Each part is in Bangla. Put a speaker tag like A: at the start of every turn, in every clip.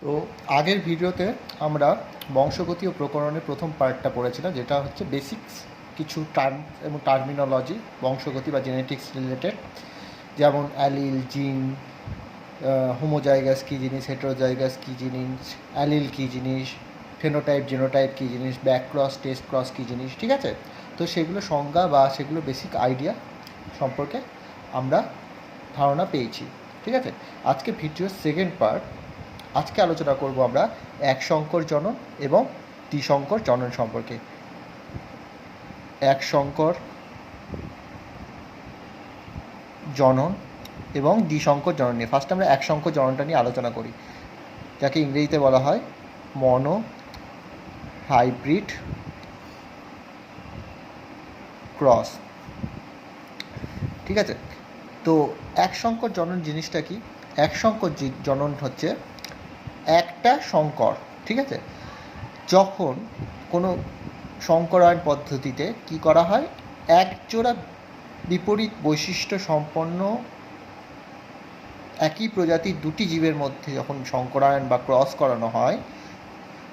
A: তো আগের ভিডিওতে আমরা বংশগতি ও প্রকরণের প্রথম পার্টটা পড়েছিলাম, যেটা হচ্ছে বেসিক্স কিছু টার্ম এবং টার্মিনোলজি বংশগতি বা জেনেটিক্স রিলেটেড, যেমন অ্যালিল, জিন, হোমোজাইগাস কী জিনিস, হেটেরোজাইগাস কী জিনিস, অ্যালিল কী জিনিস, ফেনোটাইপ জেনোটাইপ কী জিনিস, ব্যাক ক্রস টেস্ট ক্রস কী জিনিস, ঠিক আছে। তো সেগুলো সংজ্ঞা বা সেগুলো বেসিক আইডিয়া সম্পর্কে আমরা ধারণা পেয়েছি, ঠিক আছে। আজকে ভিডিওর সেকেন্ড পার্ট, আজকে আলোচনা করব আমরা এক সংকর জনন এবং দ্বিসংকর জনন সম্পর্কে। এক সংকর জনন এবং দ্বিসংকর জনন নিয়ে ফার্স্ট আমরা এক সংকর জননটা নিয়ে আলোচনা করি, যাকে ইংরেজিতে বলা হয় মনো হাইব্রিড ক্রস, ঠিক আছে। তো এক সংকর জনন জিনিসটা কি? এক সংকর জনন হচ্ছে একটা সংকর, ঠিক আছে। যখন কোনো সংকরায়ন পদ্ধতিতে কি করা হয়, এক জোড়া বিপরীত বৈশিষ্ট্য সম্পন্ন একই প্রজাতির দুটি জীবের মধ্যে যখন সংকরায়ন বা ক্রস করানো হয়,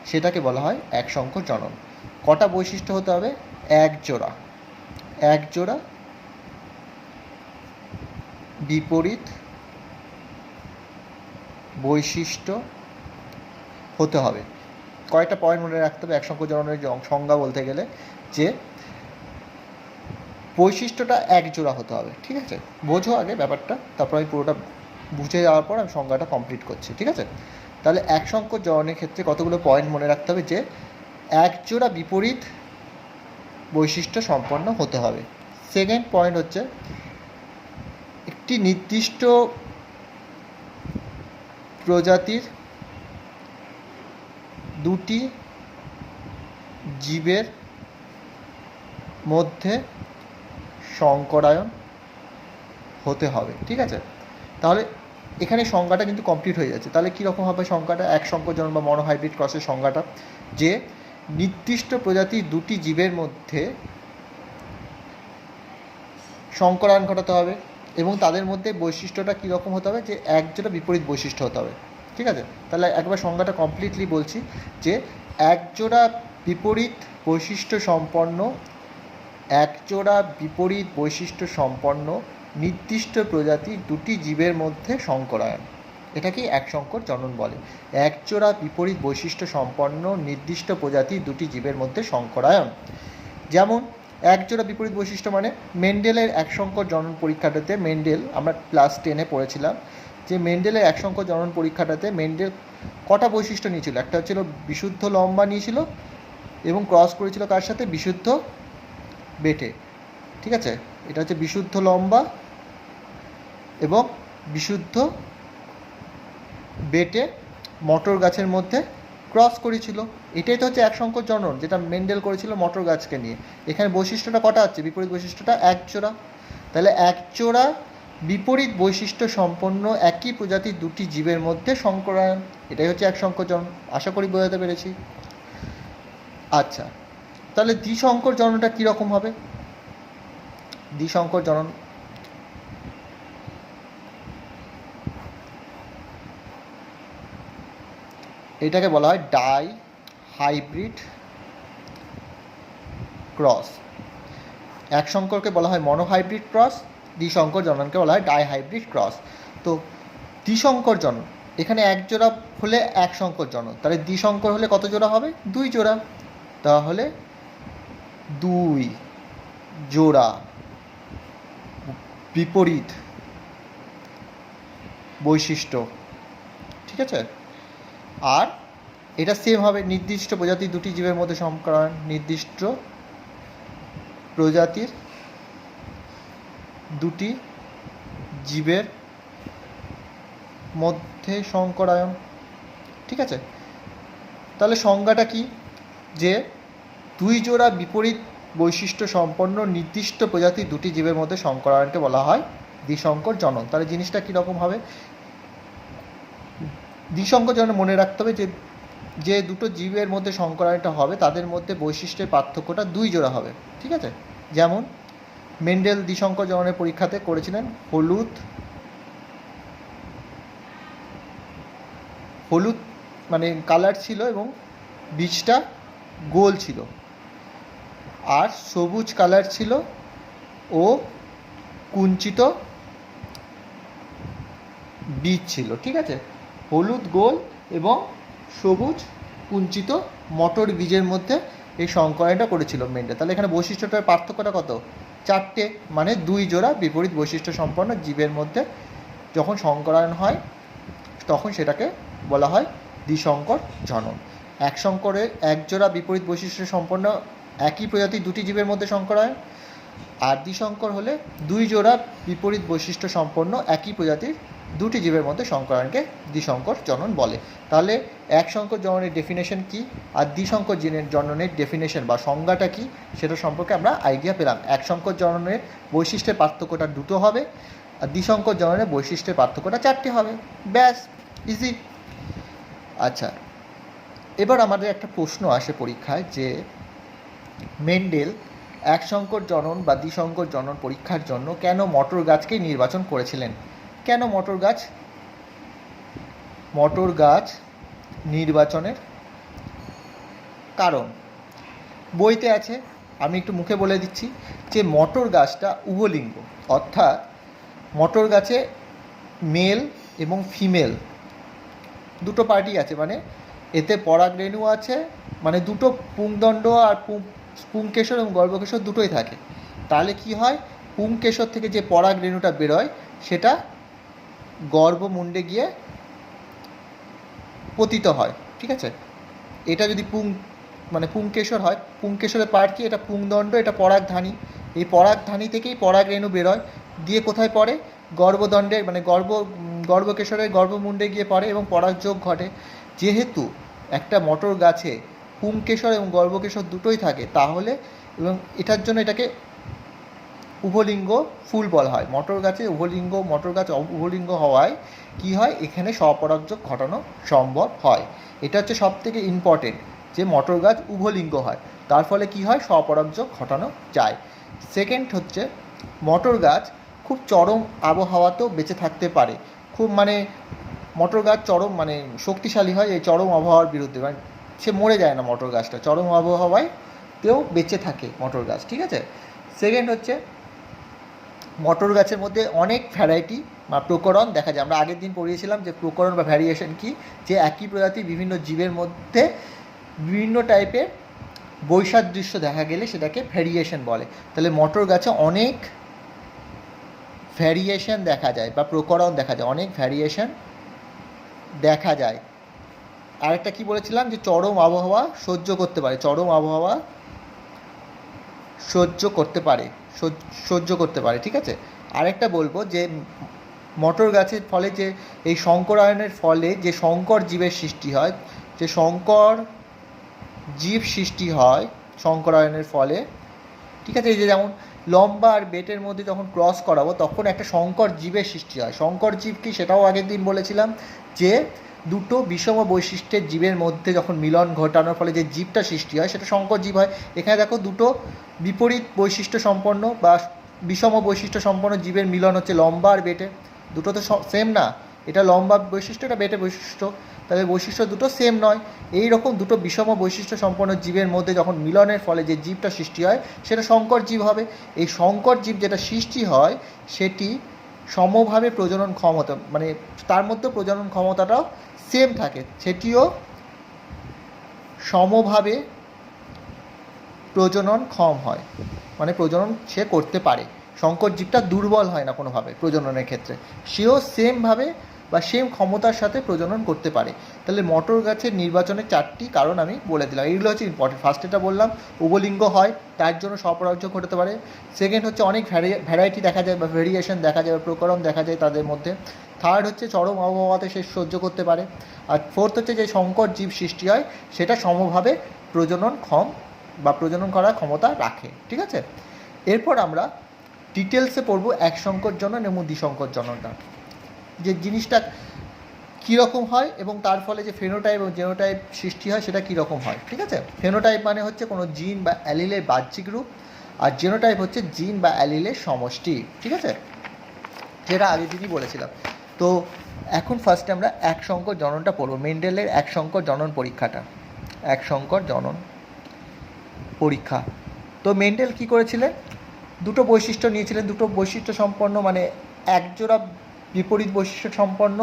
A: সেটাকে বলা হয় এক সংকর জনন। কটা বৈশিষ্ট্য হতে হবে? এক জোড়া বিপরীত বৈশিষ্ট্য হতে হবে। কয়েকটা পয়েন্ট মনে রাখতে হবে এক সংকর জননের সংজ্ঞা বলতে গেলে, যে বৈশিষ্ট্যটা এক জোড়া হতে হবে, ঠিক আছে। বোঝো আগে ব্যাপারটা, তারপর আমি পুরোটা বুঝে যাওয়ার পর আমি সংজ্ঞাটা কমপ্লিট করছি, ঠিক আছে। তাহলে এক সংকর জননের ক্ষেত্রে কতগুলো পয়েন্ট মনে রাখতে হবে, যে এক জোড়া বিপরীত বৈশিষ্ট্য সম্পন্ন হতে হবে। সেকেন্ড পয়েন্ট হচ্ছে একটি নির্দিষ্ট প্রজাতির দুটি জীবের মধ্যে সংকরায়ন হতে হবে, ঠিক আছে। তাহলে এখানে সংজ্ঞাটা কিন্তু কমপ্লিট হয়ে যাচ্ছে। তাহলে কীরকম হবে সংজ্ঞাটা? এক সংকর জনন বা মনোহাইব্রিড ক্রসের সংজ্ঞাটা, যে নির্দিষ্ট প্রজাতির দুটি জীবের মধ্যে সংকরায়ন ঘটাতে হবে এবং তাদের মধ্যে বৈশিষ্ট্যটা কীরকম হতে হবে, যে এক জোড়া বিপরীত বৈশিষ্ট্য হতে হবে, ঠিক আছে। তাহলে একবার সংজ্ঞাটা কমপ্লিটলি বলছি, যে এক জোড়া বিপরীত বৈশিষ্ট্য সম্পন্ন নির্দিষ্ট প্রজাতির দুটি জীবের মধ্যে সংকরায়ন, এটাকেই এক সংকর জনন বলে। এক জোড়া বিপরীত বৈশিষ্ট্য সম্পন্ন নির্দিষ্ট প্রজাতির দুটি জীবের মধ্যে সংকরায়ন। যেমন এক জোড়া বিপরীত বৈশিষ্ট্য মানে মেন্ডেলের এক সংকর জনন পরীক্ষাটাতে, মেন্ডেল আমরা ক্লাস 10-এ পড়েছিলাম, যে মেন্ডেলের এক সংকর জনন পরীক্ষাটাতে মেন্ডেল কটা বৈশিষ্ট্য নিয়েছিল? একটা হচ্ছিল বিশুদ্ধ লম্বা নিয়েছিল এবং ক্রস করেছিল কার সাথে? বিশুদ্ধ বেটে, ঠিক আছে। এটা হচ্ছে বিশুদ্ধ লম্বা এবং বিশুদ্ধ বেটে মটর গাছের মধ্যে ক্রস করেছিল। এটাই তো হচ্ছে এক সংকর জনন, যেটা মেন্ডেল করেছিল মটর গাছকে নিয়ে। এখানে বৈশিষ্ট্যটা কটা হচ্ছে? বিপরীত বৈশিষ্ট্যটা এক জোড়া। তাহলে এক জোড়া বিপরীত বৈশিষ্ট্য সম্পন্ন একই প্রজাতির দুটি জীবের মধ্যে সংকরায়ন, এটাই হচ্ছে এক সংকর জনন। আশা করি বোঝাতে পেরেছি। আচ্ছা, তাহলে দ্বিসংকর জননটা কীরকম হবে? দ্বিসংকর জনন এটাকে বলা হয় ডাই হাইব্রিড ক্রস। এক সংকরকে বলা হয় মনোহাইব্রিড ক্রস, দ্বিসংকর জননকে বলা হয় ডাই হাইব্রিড ক্রস। তো দ্বিসংকর জনন, এখানে এক জোড়া হলে এক সংকর জনন, তাহলে দ্বিসংকর হলে কত জোড়া হবে? দুই জোড়া। তাহলে দুই জোড়া বিপরীত বৈশিষ্ট্য, ঠিক আছে। আর এটা সেম হবে নির্দিষ্ট প্রজাতির দুটি জীবের মধ্যে সংকরায়ন, নির্দিষ্ট প্রজাতির দুটি জীবের মধ্যে সংকরায়ন, ঠিক আছে। তাহলে সংজ্ঞাটা কি? যে দুই জোড়া বিপরীত বৈশিষ্ট্য সম্পন্ন নির্দিষ্ট প্রজাতির দুটি জীবের মধ্যে সংকরায়নকে বলা হয় দ্বিসংকর জনন। তাহলে জিনিসটা কীরকম হবে? দ্বিসংকর জনন মনে রাখতে হবে যে যে দুটো জীবের মধ্যে সংকরায়নটা হবে তাদের মধ্যে বৈশিষ্ট্যের পার্থক্যটা দুই জোড়া হবে, ঠিক আছে। যেমন মেন্ডেল দ্বিসংকর জননের পরীক্ষাতে করেছিলেন হলুদ মানে কালার ছিল এবং বীজটা গোল ছিল, আর সবুজ কালার ছিল ও কুঞ্চিত বীজ ছিল। ঠিক আছে, হলুদ গোল এবং সবুজ কুঞ্চিত মটর বীজের মধ্যে এই সংকরায়নটা করেছিল মেন্ডেল। তাহলে এখানে বৈশিষ্ট্যটার পার্থক্যটা কত? 4টে, মানে 2 জোড়া বিপরীত বৈশিষ্ট্য সম্পন্ন জীবের মধ্যে যখন সংকরায়ন হয় তখন সেটাকে বলা হয় দ্বিসংকর জনন। এক সংকরে এক জোড়া বিপরীত বৈশিষ্ট্য সম্পন্ন একই প্রজাতির 2টি জীবের মধ্যে সংকরায়ন, আর দ্বিসংকর হলে 2 জোড়া বিপরীত বৈশিষ্ট্য সম্পন্ন একই প্রজাতির 2টি জীবের মধ্যে সংকরায়নকে দ্বিসংকর জনন বলে। তাহলে এক সংকর জননের ডেফিনেশন কি আর দ্বিসংকর জননের ডেফিনেশন বা সংজ্ঞাটা কি সেটা সম্পর্কে আমরা আইডিয়া পেলাম। এক সংকর জননের বৈশিষ্ট্যের পার্থক্যটা 2টো হবে, আর দ্বিসংকর জননের বৈশিষ্ট্যের পার্থক্যটা 4টে হবে। ব্যাস, ইজি। আচ্ছা, এবার আমাদের একটা প্রশ্ন আসে পরীক্ষায় যে মেন্ডেল এক সংকর জনন বা দ্বিসংকর জনন পরীক্ষার জন্য কেন মটর গাছকেই নির্বাচন করেছিলেন? কেন মটর গাছ নির্বাচনের কারণ বইতে আছে, আমি একটু মুখে বলে দিচ্ছি যে মটর গাছটা উভলিঙ্গ, অর্থাৎ মটর গাছে মেল এবং ফিমেল দুটো পার্টি আছে, মানে এতে পরাগরেণু আছে, মানে দুটো পুংদণ্ড আর পুংকেশর এবং গর্ভকেশর দুটোই থাকে। তাহলে কি হয়, পুংকেশর থেকে যে পরাগরেণুটা বেরোয় সেটা গর্ভমুণ্ডে গিয়ে পতিত হয়। ঠিক আছে, এটা যদি পুংকেশর হয়, পুংকেশরের পার্ট কি, এটা পুংদণ্ড, এটা পরাগধানী। এই পরাগধানী থেকেই পরাগরেণু বেরোয়, দিয়ে কোথায় পড়ে, গর্ভদণ্ডে মানে গর্ভকেশরের গর্ভমুণ্ডে গিয়ে পড়ে এবং পরাগযোগ ঘটে। যেহেতু একটা মটর গাছে পুংকেশর এবং গর্ভকেশর দুটোই থাকে, তাহলে এবং এটার জন্য এটাকে উভলিঙ্গ ফুল বলা হয়। মটর গাছ উভলিঙ্গ হওয়ায় কি হয়, এখানে স্বপরাগযোগ ঘটানো সম্ভব হয়। এটা হচ্ছে সব থেকে ইম্পর্টেন্ট, যে মটর গাছ উভলিঙ্গ হয়, তার ফলে কি হয়, স্বপরাগযোগ ঘটানো যায়। সেকেন্ড হচ্ছে মটর গাছ খুব চরম আবহাওয়াতেও বেঁচে থাকতে পারে। খুব মটর গাছ চরম শক্তিশালী হয় এই চরম আবহাওয়ার বিরুদ্ধে, সে মরে যায় না মটর গাছটা, চরম আবহাওয়াতেও বেঁচে থাকে মটর গাছ। ঠিক আছে, সেকেন্ড হচ্ছে মটর গাছের মধ্যে অনেক ভ্যারাইটি বা প্রকরণ দেখা যায়। আমরা আগের দিন পড়িয়েছিলাম যে প্রকরণ বা ভ্যারিয়েশন কি, যে একই প্রজাতির বিভিন্ন জীবের মধ্যে বিভিন্ন টাইপের বৈসাদৃশ্য দেখা গেলে সেটাকে ভ্যারিয়েশন বলে। তাহলে মটর গাছে অনেক ভ্যারিয়েশন দেখা যায় বা প্রকরণ দেখা যায়, অনেক ভ্যারিয়েশন দেখা যায়। আরেকটা কি বলেছিলাম, যে চরম আবহাওয়া সহ্য করতে পারে। ঠিক আছে, আরেকটা বলবো যে মটর গাছের ফলে যে এই সংকরায়নের ফলে যে সংকর জীবের সৃষ্টি হয়, যে সংকর জীব সৃষ্টি হয় সংকরায়নের ফলে। ঠিক আছে, এই যে যেমন লম্বা আর বেটের মধ্যে যখন ক্রস করাবো তখন একটা সংকর জীবের সৃষ্টি হয়। সংকর জীব কি, সেটাও আগের দিন বলেছিলাম, যে দুটো বিষম বৈশিষ্ট্যের জীবের মধ্যে যখন মিলন ঘটানোর ফলে যে জীবটা সৃষ্টি হয় সেটা সংকর জীব হয়। এখানে দেখো দুটো বিপরীত বৈশিষ্ট্য সম্পন্ন বা বিষম বৈশিষ্ট্য সম্পন্ন জীবের মিলন হচ্ছে লম্বা আর বেটে। দুটো তো সেম না, এটা লম্বা বৈশিষ্ট্য, এটা বেটে বৈশিষ্ট্য, তাহলে বৈশিষ্ট্য দুটো সেম নয়। এই রকম দুটো বিষম বৈশিষ্ট্য সম্পন্ন জীবের মধ্যে যখন মিলনের ফলে যে জীবটা সৃষ্টি হয় সেটা সংকর জীব হবে। এই সংকর জীব যেটা সৃষ্টি হয় সেটি সমভাবে প্রজনন ক্ষমতা, তার মধ্যে প্রজনন ক্ষমতাটাও সেম থাকে, সেটিও সমভাবে প্রজননক্ষম হয়, প্রজনন সে করতে পারে। সংকর জীবটা দুর্বল হয় না কোনোভাবে প্রজননের ক্ষেত্রে, সেও সেমভাবে বা সেম ক্ষমতার সাথে প্রজনন করতে পারে। তাহলে মটর গাছের নির্বাচনের 4টি কারণ আমি বলে দিলাম, এইগুলো হচ্ছে ইম্পর্টেন্ট। ফার্স্ট এটা বললাম উভলিঙ্গ হয়, তার জন্য স্বপরাগযোগ ঘটতে পারে। সেকেন্ড হচ্ছে অনেক ভ্যারাইটি দেখা যায় বা ভেরিয়েশন দেখা যায় বা প্রকরণ দেখা যায় তাদের মধ্যে। থার্ড হচ্ছে চরম আবহাওয়াতে সে সহ্য করতে পারে। আর ফোর্থ হচ্ছে যে সংকর জীব সৃষ্টি হয় সেটা সমভাবে প্রজননক্ষম বা প্রজনন করার ক্ষমতা রাখে। ঠিক আছে, এরপর আমরা ডিটেলসে পড়ব এক সংকর জনন এবং দ্বিসংকর জননটা, যে জিনিসটা কীরকম হয় এবং তার ফলে যে ফেনোটাইপ এবং জেনোটাইপ সৃষ্টি হয় সেটা কীরকম হয়। ঠিক আছে, ফেনোটাইপ মানে হচ্ছে কোনো জিন বা অ্যালিলের বাহ্যিক রূপ, আর জেনোটাইপ হচ্ছে জিন বা অ্যালিলের সমষ্টি। ঠিক আছে, যেটা আগের দিনই বলেছিলাম। তো এখন ফার্স্টে আমরা এক সংকর জননটা পড়ব, মেন্ডেলের এক সংকর জনন পরীক্ষাটা, এক সংকর জনন পরীক্ষা। তো মেন্ডেল কী করেছিলেন, দুটো বৈশিষ্ট্য নিয়েছিলেন, দুটো বৈশিষ্ট্য সম্পন্ন মানে একজোড়া বিপরীত বৈশিষ্ট্য সম্পন্ন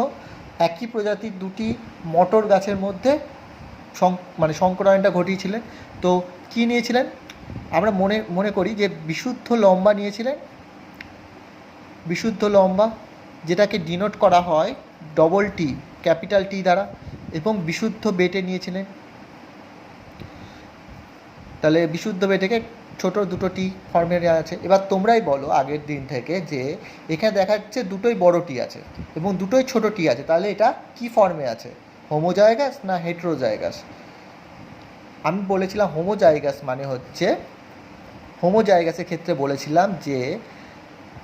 A: একই প্রজাতির দুটি মটর গাছের মধ্যে মানে সংকরায়নটা ঘটিয়েছিলেন। তো কী নিয়েছিলেন, আমরা মনে করি যে বিশুদ্ধ লম্বা নিয়েছিলেন, বিশুদ্ধ লম্বা যেটাকে ডিনোট করা হয় ডবল টি ক্যাপিটাল টি দ্বারা, এবং বিশুদ্ধ বেটে নিয়েছিলেন। তাহলে বিশুদ্ধ বেটেকে ছোট দুটো টি ফর্মের আছে। এবার তোমরাই বলো আগের দিন থেকে যে এখানে দেখা যাচ্ছে দুটোই বড় টি আছে এবং দুটোই ছোট টি আছে, তাহলে এটা কি ফর্মে আছে, হোমোজাইগাস না হেটেরোজাইগাস? আমি বলেছিলাম হোমোজাইগাস মানে হচ্ছে, হোমোজাইগাসের ক্ষেত্রে বলেছিলাম যে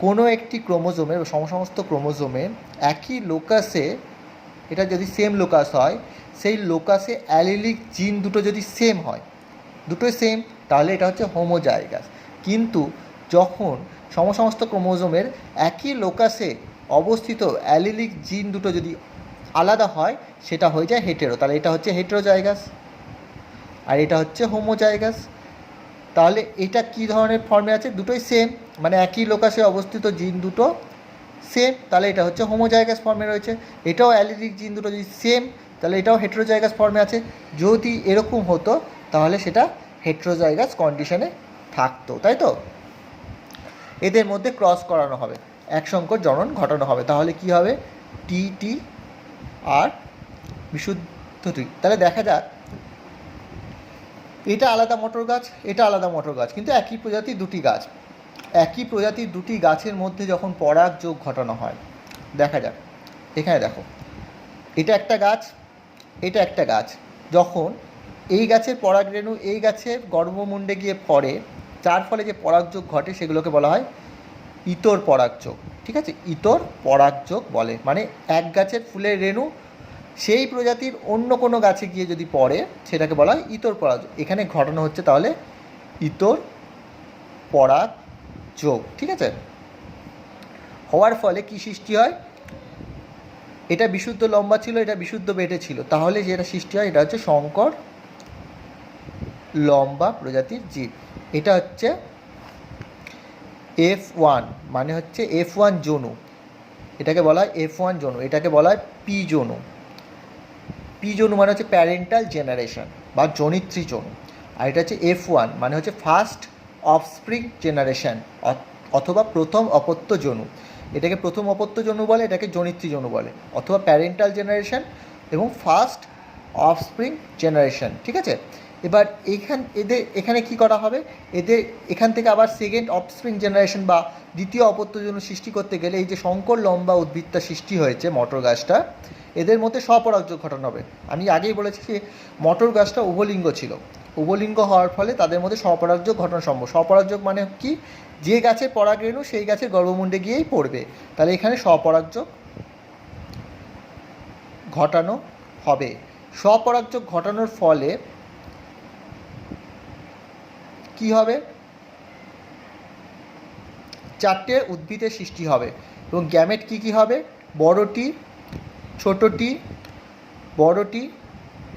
A: কোনো একটি ক্রোমোজোমের সমস্ত ক্রোমোজোমের একই লোকাসে, এটা যদি সেম লোকাস হয়, সেই লোকাসে অ্যালিলিক জিন দুটো যদি সেম হয়, দুটোই সেম, তাহলে এটা হচ্ছে হোমোজাইগাস। কিন্তু যখন সমস্ত ক্রোমোজোমের একই লোকাসে অবস্থিত অ্যালিলিক জিন দুটো যদি আলাদা হয়, সেটা হয়ে যায় হেটেরো, তাহলে এটা হচ্ছে হেটেরোজাইগাস আর এটা হচ্ছে হোমোজাইগাস। তাহলে এটা কী ধরনের ফর্মে আছে, দুটোই সেম মানে একই লোকাসে অবস্থিত জিন দুটো সেম, তাহলে এটা হচ্ছে হোমোজাইগাস ফর্মে রয়েছে। এটাও অ্যালিলিক জিন দুটো যদি সেম, তাহলে এটাও হেটেরোজাইগাস ফর্মে আছে। যদি এরকম হতো তাহলে সেটা হেটেরোজাইগাস কন্ডিশনে থাকতো, তাই তো? এদের মধ্যে ক্রস করানো হবে, এক সংকর জনন ঘটানো হবে, তাহলে কি হবে, টি টি আর বিশুদ্ধ টি। তাহলে দেখা যাক, এটা আলাদা মটর গাছ, এটা আলাদা মটর গাছ, কিন্তু একই প্রজাতির দুটি গাছ, একই প্রজাতির দুটি গাছের মধ্যে যখন পরাগ যোগ ঘটানো হয়, দেখা যাক এখানে দেখো, এটা একটা গাছ, এটা একটা গাছ, যখন এই গাছের পরাগরেণু এই গাছের গর্ভমুণ্ডে গিয়ে পড়ে, যার ফলে যে পরাগযোগ ঘটে সেগুলোকে বলা হয় ইতর পরাগযোগ। ঠিক আছে, ইতর পরাগযোগ বলে, মানে এক গাছের ফুলের রেণু সেই প্রজাতির অন্য কোনো গাছে গিয়ে যদি পড়ে সেটাকে বলা হয় ইতর পরাগযোগ। এখানে ঘটানো হচ্ছে তাহলে ইতর পরাগযোগ। ঠিক আছে, হওয়ার ফলে কি সৃষ্টি হয়, এটা বিশুদ্ধ লম্বা ছিল, এটা বিশুদ্ধ বেটে ছিল, তাহলে যেটা সৃষ্টি হয় এটা হচ্ছে সংকর লম্বা প্রজাতির জীব। এটা হচ্ছে F1, মানে হচ্ছে F1 জনু, এটাকে বলা হয় F1 জনু, এটাকে বলা হয় পি জনু। পি জনু মানে হচ্ছে প্যারেন্টাল জেনারেশন বা জনিত্রী জনু, আর এটা হচ্ছে F1 মানে হচ্ছে ফার্স্ট অফস্প্রিং জেনারেশন অথবা প্রথম অপত্য জনু। এটাকে প্রথম অপত্য জনু বলে, এটাকে জনিত্রী জনু বলে, অথবা প্যারেন্টাল জেনারেশন এবং ফার্স্ট অফস্প্রিং জেনারেশন। ঠিক আছে, এবার এখানে কি করা হবে, এদের এখান থেকে আবার সেকেন্ড অফস্প্রিং জেনারেশন বা দ্বিতীয় অপত্য জনু সৃষ্টি করতে গেলে এই যে সংকর লম্বা উদ্ভিদটা সৃষ্টি হয়েছে মটর গাছটা, এদের মধ্যে স্বপরাগযোগ ঘটানো হবে। আমি আগেই বলেছি যে মটর গাছটা উভলিঙ্গ ছিল, উভলিঙ্গ হওয়ার ফলে তাদের মধ্যে স্বপরাগযোগ ঘটানো সম্ভব। স্বপরাগযোগ মানে কি, যে গাছের পরাগরেণু সেই গাছের গর্ভমুণ্ডে গিয়েই পড়বে, তাহলে এখানে স্বপরাগযোগ ঘটানো হবে। স্বপরাগযোগ ঘটানোর ফলে কি হবে, চারটে উদ্ভিদের সৃষ্টি হবে এবং গ্যামেট কি কি হবে, বড়টি, ছোটটি, বড়টি,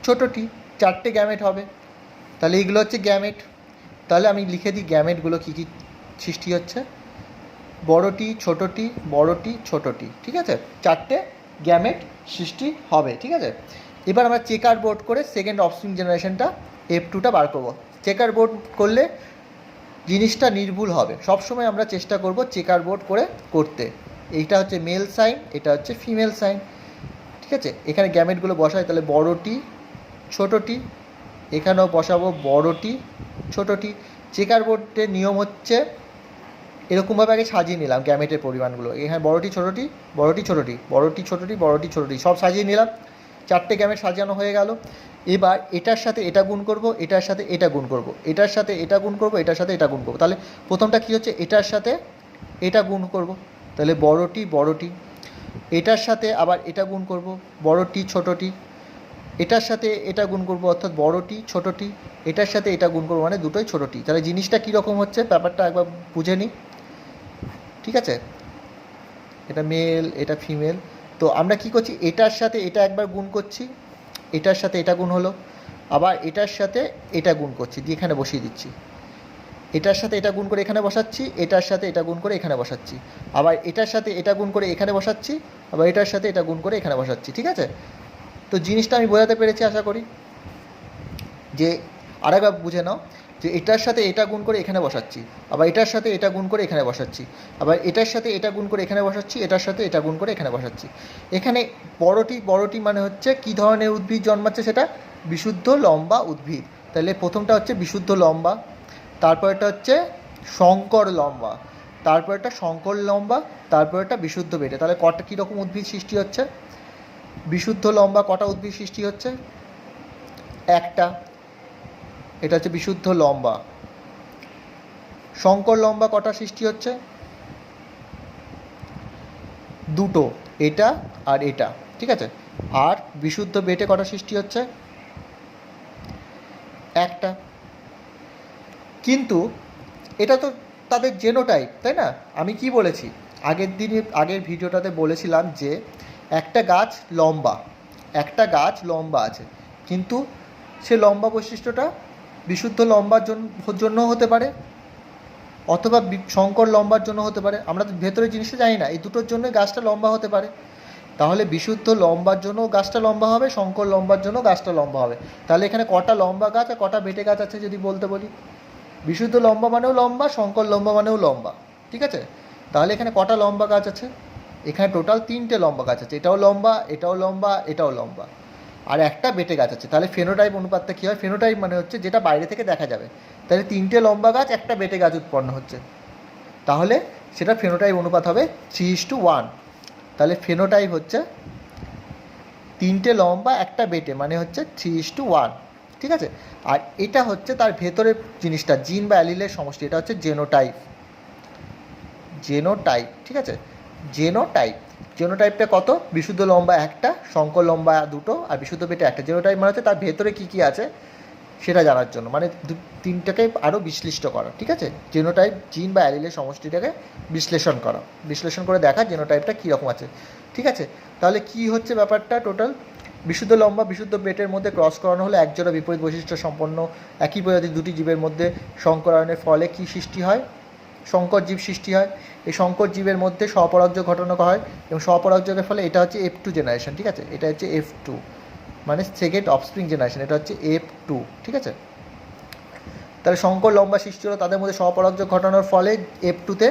A: ছোটটি, চারটে গ্যামেট হবে। তাহলে এইগুলো হচ্ছে গ্যামেট। তাহলে আমি লিখে দিই গ্যামেটগুলো কী কী সৃষ্টি হচ্ছে, বড়টি, ছোটটি, বড়টি, ছোটটি। ঠিক আছে, চারটে গ্যামেট সৃষ্টি হবে। ঠিক আছে, এবার আমরা চেকার বোর্ড করে সেকেন্ড অফস্প্রিং জেনারেশনটা F2টা বার করব। চেকার বোর্ড করলে জিনিসটা নির্ভুল হবে, সবসময় আমরা চেষ্টা করব চেকার বোর্ড করে করতে। এইটা হচ্ছে মেল সাইন, এটা হচ্ছে ফিমেল সাইন। ঠিক আছে, এখানে গ্যামেটগুলো বসাই, তাহলে বড়টি, ছোটটি, এখানেও বসাবো বড়টি, ছোটটি। চেকার বোর্ডের নিয়ম হচ্ছে এরকমভাবে আগে সাজিয়ে নিলাম গ্যামেটের পরিমাণগুলো, এখানে বড়টি, ছোটটি, বড়টি, ছোটটি, বড়টি, ছোটটি, বড়টি, ছোটটি, সব সাজিয়ে নিলাম। চারটে গ্যামেট সাজানো হয়ে গেল। এবার এটার সাথে এটা গুণ করব, এটার সাথে এটা গুণ করব, এটার সাথে এটা গুণ করব, এটার সাথে এটা গুণ করব। তাহলে প্রথমটা কী হচ্ছে, এটার সাথে এটা গুণ করব, তাহলে বড়টি, বড়টি, এটার সাথে আবার এটা গুণ করব, বড়টি, ছোটটি, এটার সাথে এটা গুণ করব অর্থাৎ বড়টি, ছোটটি, এটার সাথে এটা গুণ করব মানে দুটোই ছোটটি। তাহলে জিনিসটা কীরকম হচ্ছে ব্যাপারটা একবার বুঝে নিই। ঠিক আছে, এটা মেল, এটা ফিমেল, তো আমরা কি করছি, এটার সাথে এটা একবার গুণ করছি, এটার সাথে এটা গুণ হলো, আবার এটার সাথে এটা গুণ করছি, দিয়ে এখানে বসিয়ে দিচ্ছি, এটার সাথে এটা গুণ করে এখানে বসাচ্ছি, এটার সাথে এটা গুণ করে এখানে বসাচ্ছি, আবার এটার সাথে এটা গুণ করে এখানে বসাচ্ছি, আবার এটার সাথে এটা গুণ করে এখানে বসাচ্ছি। ঠিক আছে, তো জিনিসটা আমি বোঝাতে পেরেছি আশা করি। যে আরেকবার বুঝে নাও, যে এটার সাথে এটা গুণ করে এখানে বসাচ্ছি, আবার এটার সাথে এটা গুণ করে এখানে বসাচ্ছি, আবার এটার সাথে এটা গুণ করে এখানে বসাচ্ছি, এটার সাথে এটা গুণ করে এখানে বসাচ্ছি। এখানে বড়টি মানে হচ্ছে কী ধরনের উদ্ভিদ জন্মাচ্ছে, সেটা বিশুদ্ধ লম্বা উদ্ভিদ। তাহলে প্রথমটা হচ্ছে বিশুদ্ধ লম্বা, তারপরটা হচ্ছে শঙ্কর লম্বা, তারপরটা শঙ্কর লম্বা, তারপরটা বিশুদ্ধ বেটে। তাহলে কটা কীরকম উদ্ভিদ সৃষ্টি হচ্ছে, বিশুদ্ধ লম্বা কটা উদ্ভিদ সৃষ্টি হচ্ছে, একটা, এটা হচ্ছে বিশুদ্ধ লম্বা। শঙ্কর লম্বা কটা সৃষ্টি হচ্ছে, দুটো, এটা আর এটা। ঠিক আছে, আর বিশুদ্ধ বেটে কটা সৃষ্টি হচ্ছে, একটা। কিন্তু এটা তো তাদের জেনোটাইপ, তাই না? আমি কি বলেছি আগের ভিডিওটাতে বলেছিলাম যে একটা গাছ লম্বা আছে, কিন্তু সে লম্বা বৈশিষ্ট্যটা বিশুদ্ধ লম্বার জন্য হতে পারে, অথবা শঙ্কর লম্বার জন্য হতে পারে। আমরা তো ভেতরের জিনিসটা জানি না, এই দুটোর জন্য গাছটা লম্বা হতে পারে। তাহলে বিশুদ্ধ লম্বার জন্য গাছটা লম্বা হবে, শঙ্কর লম্বার জন্য গাছটা লম্বা হবে। তাহলে এখানে কটা লম্বা গাছ আর কটা বেটে গাছ আছে যদি বলতে বলি, বিশুদ্ধ লম্বা মানেও লম্বা, শঙ্কর লম্বা মানেও লম্বা। ঠিক আছে, তাহলে এখানে কটা লম্বা গাছ আছে, এখানে টোটাল 3টে লম্বা গাছ আছে, এটাও লম্বা, এটাও লম্বা, এটাও লম্বা, আর একটা বেটে গাছ আছে। তাহলে ফেনোটাইপ অনুপাতটা কী হয়, ফেনোটাইপ মানে হচ্ছে যেটা বাইরে থেকে দেখা যাবে। তাহলে 3টে লম্বা গাছ, একটা বেটে গাছ উৎপন্ন হচ্ছে, তাহলে সেটা ফেনোটাইপ অনুপাত হবে 3:1। তাহলে ফেনোটাইপ হচ্ছে 3টে লম্বা একটা বেটে, মানে হচ্ছে 3:1। ঠিক আছে, আর এটা হচ্ছে তার ভেতরের জিনিসটা, জিন বা অ্যালিলের সমষ্টি, এটা হচ্ছে জেনোটাইপ। ঠিক আছে, জেনোটাইপটা কত, বিশুদ্ধ লম্বা একটা, শঙ্কর লম্বা দুটো, আর বিশুদ্ধ বেটে একটা। জেনোটাইপ মানে হচ্ছে তার ভেতরে কী কী আছে সেটা জানার জন্য, মানে তিনটাকে আরও বিশ্লিষ্ট করা। ঠিক আছে, জেনোটাইপ জিন বা অ্যালিলের সমষ্টিটাকে বিশ্লেষণ করে দেখা জেনোটাইপটা কীরকম আছে। ঠিক আছে, তাহলে কি হচ্ছে ব্যাপারটা, টোটাল বিশুদ্ধ লম্বা বিশুদ্ধ বেটের মধ্যে ক্রস করানো হলে একজোড়া বিপরীত বৈশিষ্ট্য সম্পন্ন একই প্রজাতির দুটি জীবের মধ্যে সংকরায়নের ফলে কি সৃষ্টি হয়, সংকর জীব সৃষ্টি হয়। এই সংকর জীবের মধ্যে স্বপরাগযোগ ঘটানো হয়, এবং স্বপরাগযোগের ফলে এটা হচ্ছে F2 জেনারেশন। ঠিক আছে, এটা হচ্ছে F2 মানে সেকেন্ড অফস্প্রিং জেনারেশন, এটা হচ্ছে F2। ঠিক আছে, তাহলে শঙ্কর লম্বা সৃষ্টি হলো, তাদের মধ্যে স্বপরাগযোগ ঘটানোর ফলে F2-তে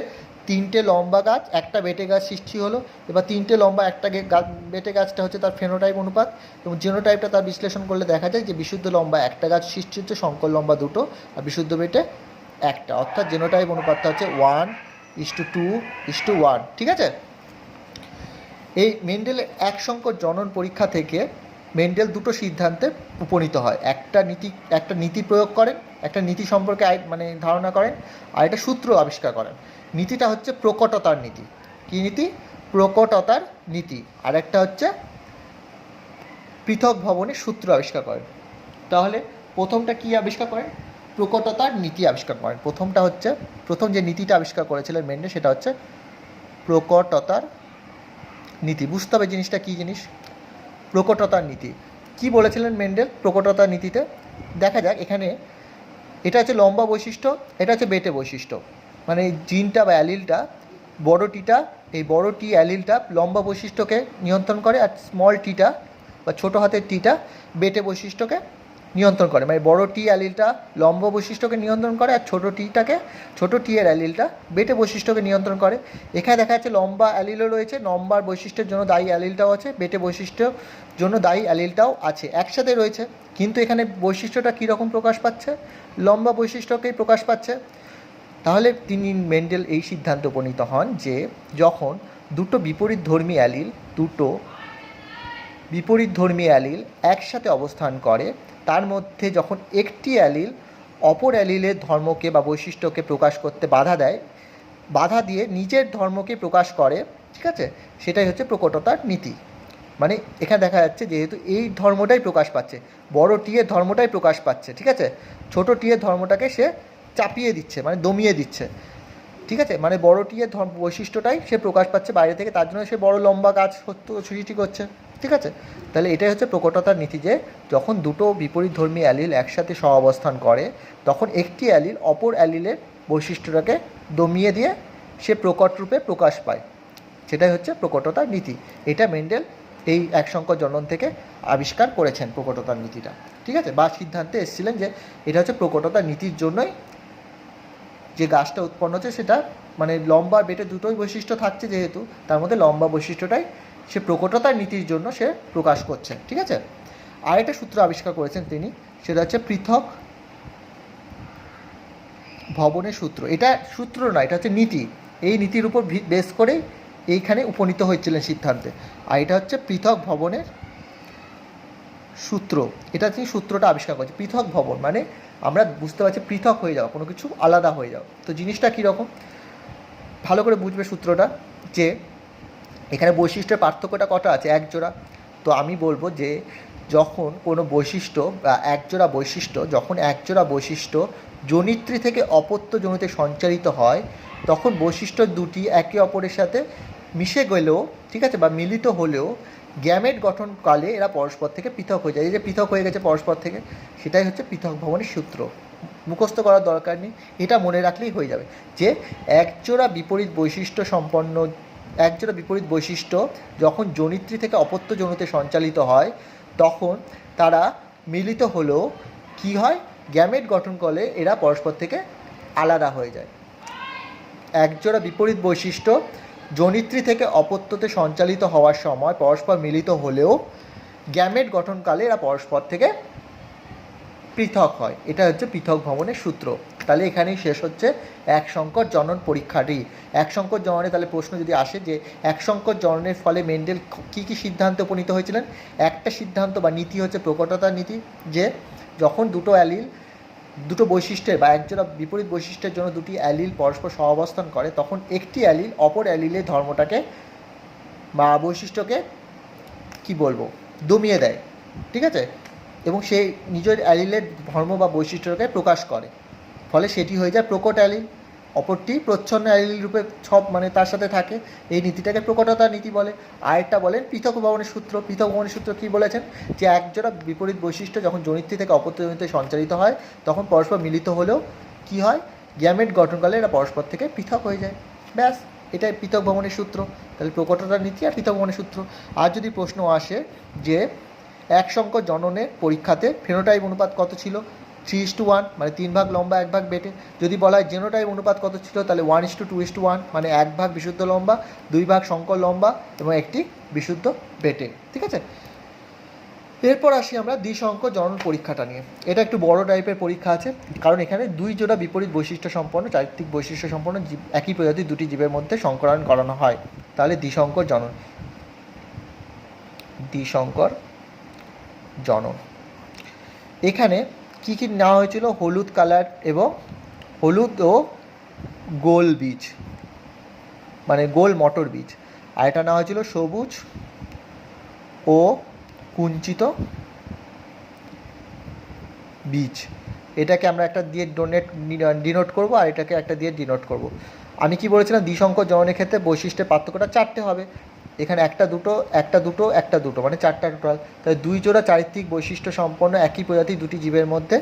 A: 3টে লম্বা গাছ একটা বেটে গাছ সৃষ্টি হলো। এবার 3টে লম্বা একটা বেটে গাছটা হচ্ছে তার ফেনোটাইপ অনুপাত, এবং জেনোটাইপটা তার বিশ্লেষণ করলে দেখা যায় যে বিশুদ্ধ লম্বা একটা গাছ সৃষ্টি হচ্ছে, শঙ্কর লম্বা দুটো, আর বিশুদ্ধ বেটে একটা, অর্থাৎ জেনোটাইপ অনুপাতটা হচ্ছে 1:2:1। ঠিক আছে, এই মেন্ডেলের এক সংকর জনন পরীক্ষা থেকে মেন্ডেল দুটো সিদ্ধান্তে উপনীত হয়, একটা নীতি প্রয়োগ করেন, একটা নীতি সম্পর্কে মানে ধারণা করেন, আর একটা সূত্র আবিষ্কার করেন। নীতিটা হচ্ছে প্রকটতার নীতি। কী নীতি, প্রকটতার নীতি। আর একটা হচ্ছে পৃথক ভবনের সূত্র আবিষ্কার করেন। তাহলে প্রথমটা কি আবিষ্কার করেন, প্রকটতার নীতি আবিষ্কার করেন। প্রথম যে নীতিটা আবিষ্কার করেছিলেন মেন্ডেল, সেটা হচ্ছে প্রকটতার নীতি। বুঝতে হবে জিনিসটা কী জিনিস, প্রকটতার নীতি। কি বলেছিলেন মেন্ডেল প্রকটতার নীতিতে, দেখা যাক। এখানে এটা হচ্ছে লম্বা বৈশিষ্ট্য, এটা হচ্ছে বেটে বৈশিষ্ট্য, মানে জিনটা বা অ্যালিলটা বড় টিটা, এই বড় টি অ্যালিলটা লম্বা বৈশিষ্ট্যকে নিয়ন্ত্রণ করে, আর স্মল টিটা বা ছোটো হাতের টিটা বেটে বৈশিষ্ট্যকে নিয়ন্ত্রণ করে। মানে বড় টি অ্যালিলটা লম্বা বৈশিষ্ট্যকে নিয়ন্ত্রণ করে, আর ছোটো টি এর অ্যালিলটা বেটে বৈশিষ্ট্যকে নিয়ন্ত্রণ করে। এখানে দেখা যাচ্ছে লম্বা অ্যালিলও রয়েছে, লম্বার বৈশিষ্ট্যের জন্য দায়ী অ্যালিলটাও আছে, বেটে বৈশিষ্ট্যের জন্য দায়ী অ্যালিলটাও আছে, একসাথে রয়েছে। কিন্তু এখানে বৈশিষ্ট্যটা কীরকম প্রকাশ পাচ্ছে, লম্বা বৈশিষ্ট্যকেই প্রকাশ পাচ্ছে। তাহলে মেন্ডেল এই সিদ্ধান্তে উপনীত হন যে যখন দুটো বিপরীতধর্মী অ্যালিল একসাথে অবস্থান করে, তার মধ্যে যখন একটি অ্যালিল অপর অ্যালিলের ধর্মকে বা বৈশিষ্ট্যকে প্রকাশ করতে বাধা দিয়ে নিজের ধর্মকে প্রকাশ করে, ঠিক আছে, সেটাই হচ্ছে প্রকটতার নীতি। মানে এখানে দেখা যাচ্ছে যেহেতু এই ধর্মটাই প্রকাশ পাচ্ছে, বড় টি এর ধর্মটাই প্রকাশ পাচ্ছে, ঠিক আছে, ছোটো টি এর ধর্মটাকে সে চাপিয়ে দিচ্ছে, মানে দমিয়ে দিচ্ছে। ঠিক আছে, মানে বড় টি এর বৈশিষ্ট্যটাই সে প্রকাশ পাচ্ছে বাইরে থেকে, তার জন্য সে বড় লম্বা গাছ সৃষ্টি করছে। ঠিক আছে, তাহলে এটাই হচ্ছে প্রকটতার নীতি, যে যখন দুটো বিপরীতধর্মী অ্যালিল একসাথে সহাবস্থান করে তখন একটি অ্যালিল অপর অ্যালিলের বৈশিষ্ট্যটাকে দমিয়ে দিয়ে সে প্রকট রূপে প্রকাশ পায়, সেটাই হচ্ছে প্রকটতার নীতি। এটা মেন্ডেল এই এক সংকর জনন থেকে আবিষ্কার করেছেন প্রকটতার নীতিটা। ঠিক আছে, বা সিদ্ধান্তে এসেছিলেন যে এটা হচ্ছে প্রকটতার নীতির জন্যই যে গাছটা উৎপন্ন হচ্ছে সেটা মানে লম্বা বেটে দুটোই বৈশিষ্ট্য থাকছে, যেহেতু তার মধ্যে লম্বা বৈশিষ্ট্যটাই সে প্রকটতার নীতির জন্য সে প্রকাশ করছে। ঠিক আছে, আরেকটা সূত্র আবিষ্কার করেছেন তিনি, সেটা হচ্ছে পৃথক ভবনের সূত্র। এটা সূত্র না, এটা হচ্ছে নীতি। এই নীতির উপর বেস করেই এইখানে উপনীত হয়েছিলেন সিদ্ধান্তে। আর এটা হচ্ছে পৃথক ভবনের সূত্র, এটা তিনি সূত্রটা আবিষ্কার করেছে। পৃথক ভবন মানে আমরা বুঝতে পারছি পৃথক হয়ে যাওয়া, কোনো কিছু আলাদা হয়ে যাওয়া। তো জিনিসটা কীরকম ভালো করে বুঝবে সূত্রটা, যে এখানে বৈশিষ্ট্যের পার্থক্যটা কটা আছে, এক জোড়া। তো আমি বলবো যে যখন কোনো বৈশিষ্ট্য বা একজোড়া বৈশিষ্ট্য, যখন একজোড়া বৈশিষ্ট্য জনিত্রী থেকে অপত্য জনিতে সঞ্চারিত হয় তখন বৈশিষ্ট্য দুটি একে অপরের সাথে মিশে গেলেও, ঠিক আছে, বা মিলিত হলেও গ্যামেট গঠনকালে এরা পরস্পর থেকে পৃথক হয়ে যায়। এই যে পৃথক হয়ে গেছে পরস্পর থেকে, সেটাই হচ্ছে পৃথক ভবনের সূত্র। মুখস্থ করার দরকার নেই, এটা মনে রাখলেই হয়ে যাবে যে একজোড়া বিপরীত বৈশিষ্ট্য যখন জনিত্রী থেকে অপত্য জনিতে সঞ্চালিত হয় তখন তারা মিলিত হলেও কি হয়, গ্যামেট গঠনকালে এরা পরস্পর থেকে আলাদা হয়ে যায়। একজোড়া বিপরীত বৈশিষ্ট্য জনিত্রী থেকে অপত্যতে সঞ্চালিত হওয়ার সময় পরস্পর মিলিত হলেও গ্যামেট গঠনকালে এরা পরস্পর থেকে পৃথক হয়। এটা হচ্ছে পৃথক ভবনের সূত্র। তাহলে এখানেই শেষ হচ্ছে এক সংকর জনন পরীক্ষাটি। এক সংকর জননে তাহলে প্রশ্ন যদি আসে যে এক সংকর জননের ফলে মেন্ডেল কী কী সিদ্ধান্তে উপনীত হয়েছিলেন, একটা সিদ্ধান্ত বা নীতি হচ্ছে প্রকটতার নীতি, যে যখন দুটো বৈশিষ্ট্যের বা একজোড়া বিপরীত বৈশিষ্ট্যের জন্য দুটি অ্যালিল পরস্পর সহাবস্থান করে তখন একটি অ্যালিল অপর অ্যালিলের ধর্মটাকে বা বৈশিষ্ট্যকে কি বলবো দমিয়ে দেয়। ঠিক আছে, এবং সেই নিজের অ্যালিলের ধর্ম বা বৈশিষ্ট্যকে প্রকাশ করে, ফলে সেটি হয়ে যায় প্রকট অ্যালিল, অপরটি প্রচ্ছন্ন অ্যালিল রূপে সব মানে তার সাথে থাকে। এই নীতিটাকে প্রকটতার নীতি বলে। আরেকটা বলেন পৃথক ভবনের সূত্র। পৃথক ভবনের সূত্র কী বলেছেন, যে একজোড়া বিপরীত বৈশিষ্ট্য যখন জনিত্রী থেকে অপত্য জনিতে সঞ্চারিত হয় তখন পরস্পর মিলিত হলেও কি হয়, গ্যামেট গঠনকালে এরা পরস্পর থেকে পৃথক হয়ে যায়। ব্যাস, এটাই পৃথক ভবনের সূত্র। তাহলে প্রকটতার নীতি আর পৃথক ভবনের সূত্র। আর যদি প্রশ্ন আসে যে এক সংকর জননের পরীক্ষাতে ফেনোটাইপ অনুপাত কত ছিল, 3:1 মানে 3 ভাগ লম্বা 1 ভাগ বেটে। যদি বলা হয় জেনোটাইপ অনুপাত কত ছিল, তাহলে 1:2:1 মানে 1 ভাগ বিশুদ্ধ লম্বা, 2 ভাগ সংকর লম্বা এবং 1টি বিশুদ্ধ বেটে। ঠিক আছে, এরপর আসি আমরা দ্বিসংকর জনন পরীক্ষাটা নিয়ে। এটা একটু বড় টাইপের পরীক্ষা আছে, কারণ এখানে দুই জোড়া বিপরীত বৈশিষ্ট্য সম্পন্ন চারিত্রিক বৈশিষ্ট্য সম্পন্ন জীব, একই প্রজাতির দুটি জীবের মধ্যে সংকরায়ন করানো হয়। তাহলে দ্বিসংকর জনন এখানে কী কী নেওয়া হয়েছিল, হলুদ কালার এবং হলুদ ও গোল বীজ মানে গোল মটর বীজ, আর এটা নেওয়া হয়েছিল সবুজ ও কুঞ্চিত বীজ। এটাকে আমরা একটা দিয়ে ডিনোট করব আর এটাকে একটা দিয়ে ডিনোট করব। আমি কি বলেছিলাম, দ্বিসংকর জননের ক্ষেত্রে বৈশিষ্ট্যের পার্থক্যটা 4টে হবে। এখানে একটা দুটো মানে 4টা টোটাল। তাহলে 2 জোড়া চারিত্রিক বৈশিষ্ট্য সম্পন্ন একই প্রজাতির দুটি জীবের মধ্যে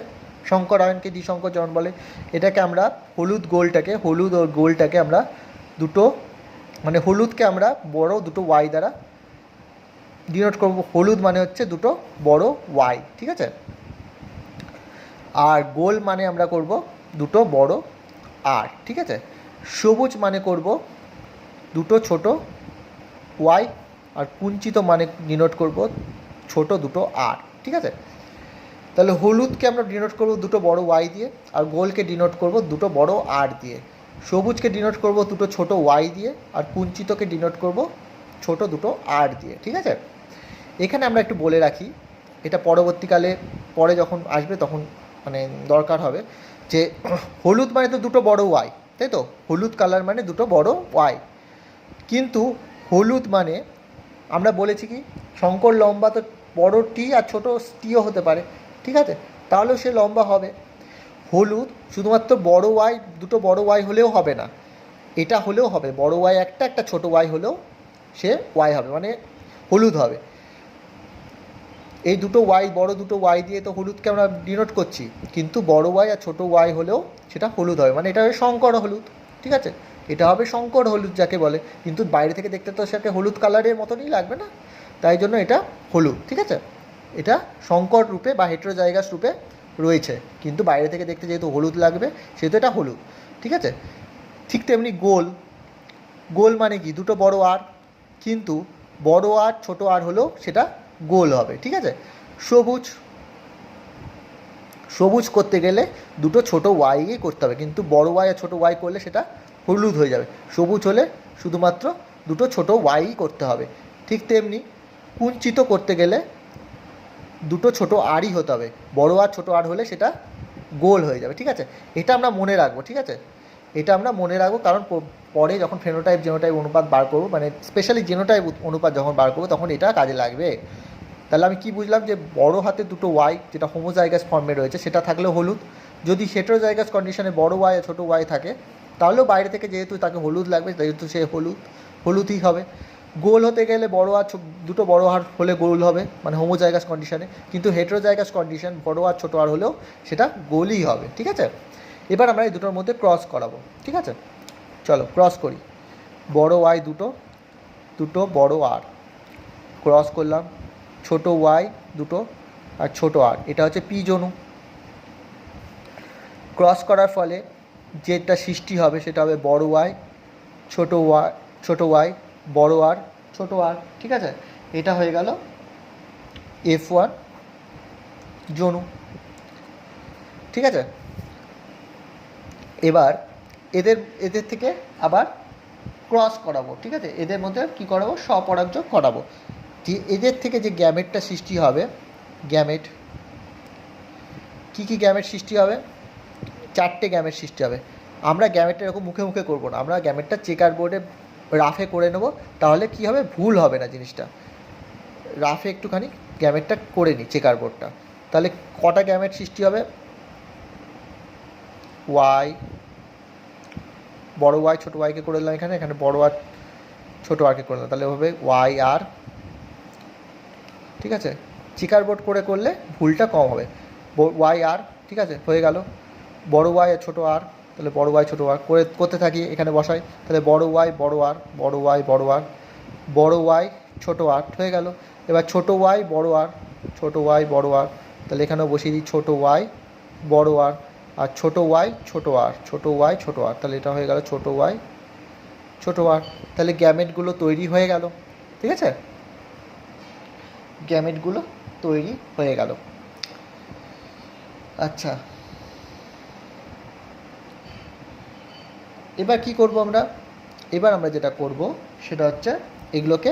A: সংকরায়নকে দ্বিসংকর জনন বলে। এটাকে আমরা হলুদ ও গোলটাকে আমরা দুটো মানে হলুদকে আমরা বড় দুটো ওয়াই দ্বারা ডিনোট করব। হলুদ মানে হচ্ছে দুটো বড় ওয়াই, ঠিক আছে, আর গোল মানে আমরা করব দুটো বড় আর, ঠিক আছে। সবুজ মানে করব দুটো ছোট ওয়াই, আর কুঞ্চিত মানে ডিনোট করব ছোট দুটো আর, ঠিক আছে। তাহলে হলুদকে আমরা ডিনোট করব দুটো বড় ওয়াই দিয়ে, আর গোলকে ডিনোট করব দুটো বড় আর দিয়ে। সবুজকে ডিনোট করব দুটো ছোট ওয়াই দিয়ে, আর কুঞ্চিতকে ডিনোট করব ছোট দুটো আর দিয়ে, ঠিক আছে। এখানে আমরা একটু বলে রাখি, এটা পরবর্তীকালে পরে যখন আসবে তখন মানে দরকার হবে, যে হলুদ মানে তো দুটো বড় ওয়াই, তাই তো, হলুদ কালার মানে দুটো বড় ওয়াই, কিন্তু হলুদ মানে আমরা বলেছি কি সংকর লম্বা তো বড় টি আর ছোটো টিও হতে পারে, ঠিক আছে, তাহলেও সে লম্বা হবে। হলুদ শুধুমাত্র বড় ওয়াই দুটো বড় ওয়াই হলেও হবে না, এটা হলেও হবে, বড় ওয়াই একটা, একটা ছোট ওয়াই হলেও সে ওয়াই হবে, মানে হলুদ হবে। এই দুটো ওয়াই, বড় দুটো ওয়াই দিয়ে তো হলুদকে আমরা ডিনোট করছি, কিন্তু বড় ওয়াই আর ছোটো ওয়াই হলেও সেটা হলুদ হবে, মানে এটা হবে শঙ্কর হলুদ। ঠিক আছে, এটা হবে শঙ্কর হলুদ যাকে বলে, কিন্তু বাইরে থেকে দেখতে তো সেটাকে হলুদ কালারের মতনই লাগবে না, তাই জন্য এটা হলুদ। ঠিক আছে, এটা শঙ্কর রূপে বা হেটেরোজাইগাস রূপে রয়েছে, কিন্তু বাইরে থেকে দেখতে যেহেতু হলুদ লাগবে সেহেতু এটা হলুদ। ঠিক আছে, ঠিক তেমনি গোল, গোল মানে কি দুটো বড় আর, কিন্তু বড় আর ছোট আর হলেও সেটা গোল হবে। ঠিক আছে, সবুজ, সবুজ করতে গেলে দুটো ছোটো ওয়াইই করতে হবে, কিন্তু বড় ওয়াই আর ছোটো ওয়াই করলে সেটা হলুদ হয়ে যাবে। সবুজ হলে শুধুমাত্র দুটো ছোটো ওয়াইই করতে হবে। ঠিক তেমনি কুঞ্চিত করতে গেলে দুটো ছোটো আরই হতে হবে, বড় আর ছোটো আর হলে সেটা গোল হয়ে যাবে। ঠিক আছে, এটা আমরা মনে রাখবো। ঠিক আছে, এটা আমরা মনে রাখবো, কারণ পরে যখন ফেনোটাইপ জেনোটাইপ অনুপাত বার করবো, মানে স্পেশালি জেনোটাইপ অনুপাত যখন বার করবো তখন এটা কাজে লাগবে। তাহলে আমি কি বুঝলাম, যে বড় হাতে দুটো ওয়াই যেটা হোমোজাইগাস ফর্মে রয়েছে সেটা থাকলেও হলুদ, যদি হেটেরোজাইগাস কন্ডিশনে বড় ওয়াই আর ছোটো ওয়াই থাকে তাহলেও বাইরে থেকে যেহেতু তাকে হলুদ লাগবে যেহেতু সে হলুদই হবে। গোল হতে গেলে বড় আর দুটো বড় আর হলে গোল হবে, মানে হোমোজাইগাস কন্ডিশনে, কিন্তু হেটেরোজাইগাস কন্ডিশন বড় আর ছোটো আর হলেও সেটা গোলই হবে। ঠিক আছে, এবার আমরা এই দুটোর মধ্যে ক্রস করাবো। ঠিক আছে, চলো ক্রস করি। বড় ওয়াই দুটো, দুটো বড় আর, ক্রস করলাম। ছোটো ওয়াই দুটো আর ছোটো আর, এটা হচ্ছে পি জনু। ক্রস করার ফলে যেটা সৃষ্টি হবে সেটা হবে বড় ওয়াই ছোটো ওয়াই বড় আর ছোটো আর। ঠিক আছে, এটা হয়ে গেল F1 জনু। ঠিক আছে, এবার এদের থেকে আবার ক্রস করাবো। ঠিক আছে, এদের মধ্যে কী করাবো, স্বপরাগযোগ করাবো। যে এদের থেকে যে গ্যামেটটা সৃষ্টি হবে, গ্যামেট কী গ্যামেট সৃষ্টি হবে, 4টে গ্যামেট সৃষ্টি হবে। আমরা গ্যামেটটা এরকম মুখে মুখে করবো না, আমরা গ্যামেটটা চেকার বোর্ডে রাফে করে নেবো, তাহলে কি হবে, ভুল হবে না জিনিসটা। রাফে একটুখানি গ্যামেটটা করে নিই চেকার বোর্ডটা, তাহলে কটা গ্যামেট সৃষ্টি হবে, ওয়াই, বড় ওয়াই ছোটো ওয়াইকে করে দিলাম এখানে, এখানে বড় আর ছোটো আরকে করে দিলাম, তাহলে হবে ওয়াই আর। ঠিক আছে, চেকার বোর্ড করে করলে ভুলটা কম হবে, ওয়াই আর। ঠিক আছে, হয়ে গেল বড় ওয়াই আর ছোটো আর, তাহলে বড় ওয়াই ছোটো আর করতে থাকি, এখানে বসাই, তাহলে বড় ওয়াই বড় আর, বড় ওয়াই বড় আর, বড় ওয়াই ছোটো আর হয়ে গেল। এবার ছোটো ওয়াই বড় আর, ছোটো ওয়াই বড় আর, তাহলে এখানেও বসিয়ে দিই ছোটো ওয়াই বড় আর, আর ছোটো ওয়াই ছোটো আর, ছোটো ওয়াই ছোটো আর, তাহলে এটা হয়ে গেল ছোটো ওয়াই ছোটো আর। তাহলে গ্যামেটগুলো তৈরি হয়ে গেল। ঠিক আছে, গ্যামেটগুলো তৈরি হয়ে গেল। আচ্ছা, এবার কি করব আমরা, এবার আমরা যেটা করব সেটা হচ্ছে এগুলোকে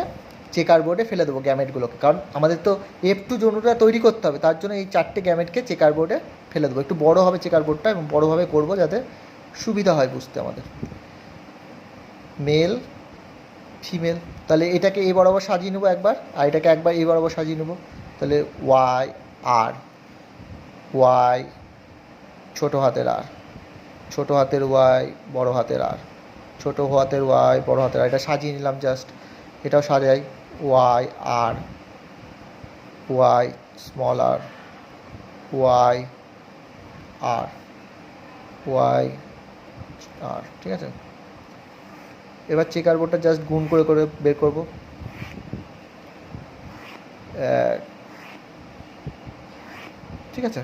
A: চেকার বোর্ডে ফেলে দেবো গ্যামেটগুলোকে, কারণ আমাদের তো F2 জনুটা তৈরি করতে হবে, তার জন্য এই 4টে গ্যামেটকে চেকার বোর্ডে ফেলে দেবো। একটু বড়ো হবে চেকার বোর্ডটা, এবং বড়োভাবে করবো যাতে সুবিধা হয় বুঝতে আমাদের। মেল ফিমেল, তাহলে এটাকে এই বরাবর সাজিয়ে নেবো একবার, আর এটাকে একবার এই বরাবর সাজিয়ে নেবো, তাহলে ওয়াই আর, ওয়াই ছোটো হাতের আর, ছোটো হাতের ওয়াই বড় হাতের আর, ছোটো হাতের ওয়াই বড় হাতের আর, এটা সাজিয়ে নিলাম জাস্ট। এটাও সাজাই, ওয়াই আর, ওয়াই স্মল আর, ওয়াই আর, ওয়াই আর। ঠিক আছে, এবার চেকার বোর্ডটা জাস্ট গুণ করে করে বের করব। ঠিক আছে,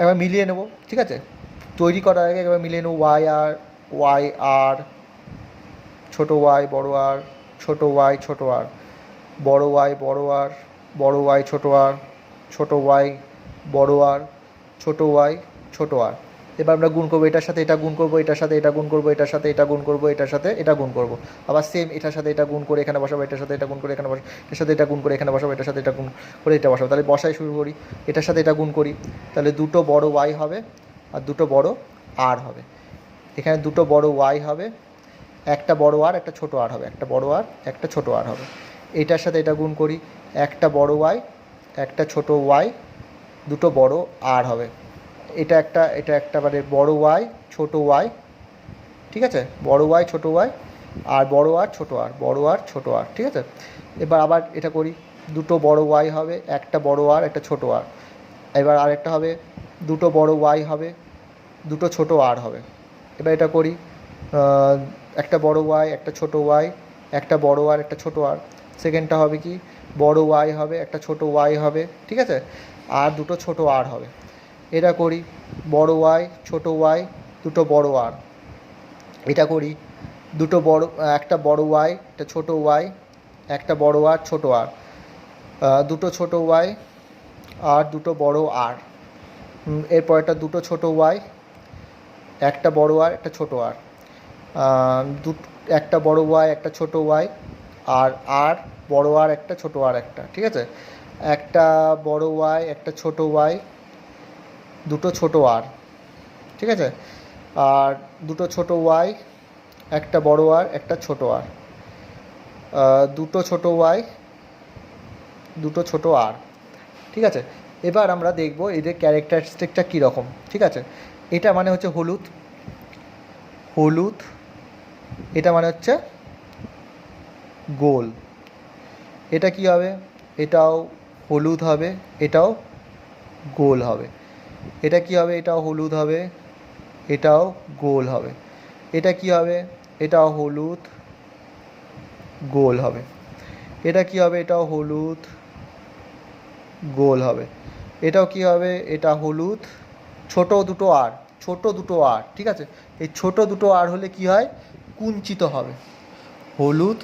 A: এবার মিলিয়ে নেব। ঠিক আছে, তৈরি করার আগে একবার মিলিয়ে নেব, ওয়াই আর ছোটো ওয়াই বড় আর, ছোটো ওয়াই ছোটো আর, বড় ওয়াই বড় আর, বড় ওয়াই ছোটো আর, ছোটো ওয়াই বড় আর, ছোটো ওয়াই ছোটো আর। এবার আমরা গুণ করবো, এটার সাথে এটা গুণ করবো, এটার সাথে এটা গুণ করবো, এটার সাথে এটা গুণ করবো, এটার সাথে এটা গুণ করবো, আবার সেম এটার সাথে এটা গুণ করে এখানে বসাবো, এটার সাথে এটা গুণ করে এখানে বসাবো, এটার সাথে এটা গুণ করে এখানে বসাবো, এটার সাথে এটা গুণ করে এটা বসাবো। তাহলে বসাই শুরু করি, এটার সাথে এটা গুণ করি, তাহলে দুটো বড় ওয়াই হবে আর দুটো বড় আর হবে। এখানে দুটো বড় ওয়াই হবে, একটা বড় আর একটা ছোটো আর হবে, একটা বড় আর একটা ছোটো আর হবে। এটার সাথে এটা গুণ করি, একটা বড় ওয়াই একটা ছোটো ওয়াই, দুটো বড় আর হবে। এটা একটা মানে বড় ওয়াই ছোটো ওয়াই ঠিক আছে, বড় ওয়াই ছোটো ওয়াই, আর বড় আর ছোটো আর, বড় আর ছোটো আর, ঠিক আছে। এবার আবার এটা করি, দুটো বড় ওয়াই হবে, একটা বড় আর একটা ছোটো আর। এবার আরেকটা হবে, দুটো বড় ওয়াই হবে, দুটো ছোটো আর হবে। এবার এটা করি, একটা বড় ওয়াই একটা ছোটো ওয়াই, একটা বড় আর একটা ছোটো আর। সেকেন্ডটা হবে কি, বড় ওয়াই হবে একটা ছোটো ওয়াই হবে, ঠিক আছে, আর দুটো ছোটো আর হবে। এটা করি, বড় ওয়াই ছোটো ওয়াই, দুটো বড় আর। এটা করি, দুটো বড়, একটা বড় ওয়াই একটা ছোটো ওয়াই, একটা বড় আর ছোটো আর, দুটো ছোটো ওয়াই আর দুটো বড় আর। এরপর একটা দুটো ছোটো ওয়াই, একটা বড় আর একটা ছোটো আর, একটা বড় ওয়াই একটা ছোটো ওয়াই, আর বড় আর একটা ছোটো আর একটা, ঠিক আছে, একটা বড় ওয়াই একটা ছোটো ওয়াই, দুটো ছোটো আর, ঠিক আছে, আর দুটো ছোটো ওয়াই, একটা বড় আর একটা ছোটো আর, দুটো ছোটো ওয়াই, দুটো ছোটো আর, ঠিক আছে। এবার আমরা দেখব এদের ক্যারেক্টারিস্টিকটা কীরকম, ঠিক আছে। এটা মানে হচ্ছে হলুদ, হলুদ, এটা মানে হচ্ছে গোল। এটা কি হবে, এটাও হলুদ হবে, এটাও গোল হবে। এটা কি হবে, এটাও হলুদ হবে, এটাও গোল হবে। এটা কি হবে, এটাও হলুদ, গোল হবে। এটা কি হবে, এটাও হলুদ, গোল হবে। এটাও কি হবে, এটা হলুদ, ছোট দুটো আর, ছোট দুটো আর, ঠিক আছে। এই ছোট দুটো আর হলে কি হয়, কুঞ্চিত হবে, হলুদ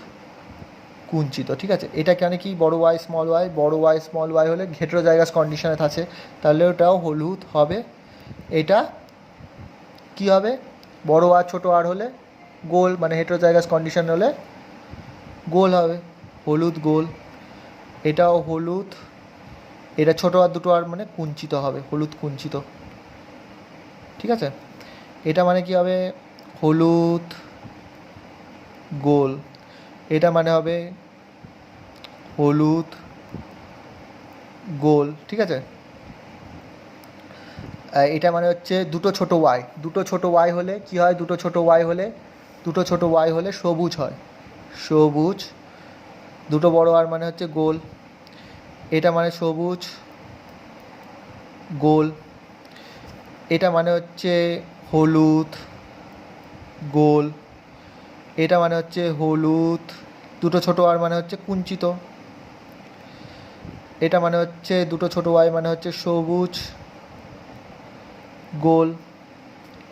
A: কুঞ্চিত, ঠিক আছে। এটা কেন কি, বড় ওয়াই স্মল ওয়াই, বড় ওয়াই স্মল ওয়াই হলে হেটেরোজাইগাস কন্ডিশনে থাকে, তাহলে ওটাও হলুদ হবে। এটা কি হবে, বড় আর ছোটো আর হলে গোল, মানে হেটেরোজাইগাস কন্ডিশন হলে গোল হবে, হলুদ গোল। এটাও হলুদ, এটা ছোটো আর দুটো আর মানে কুঞ্চিত হবে, হলুদ কুঞ্চিত, ঠিক আছে। এটা মানে কি হবে, হলুদ গোল। এটা মানে হবে হলুদ গোল, ঠিক আছে। এটা মানে হচ্ছে দুটো ছোটো ওয়াই, দুটো ছোটো ওয়াই হলে কি হয়, দুটো ছোটো ওয়াই হলে, দুটো ছোটো ওয়াই হলে সবুজ হয়, সবুজ। দুটো বড় আর মানে হচ্ছে গোল, এটা মানে সবুজ গোল। এটা মানে হচ্ছে হলুদ গোল, এটা মানে হচ্ছে হলুদ, দুটো ছোটো আর মানে হচ্ছে কুঞ্চিত। এটা মানে হচ্ছে দুটো ছোটো ওয়াই মানে হচ্ছে সবুজ গোল,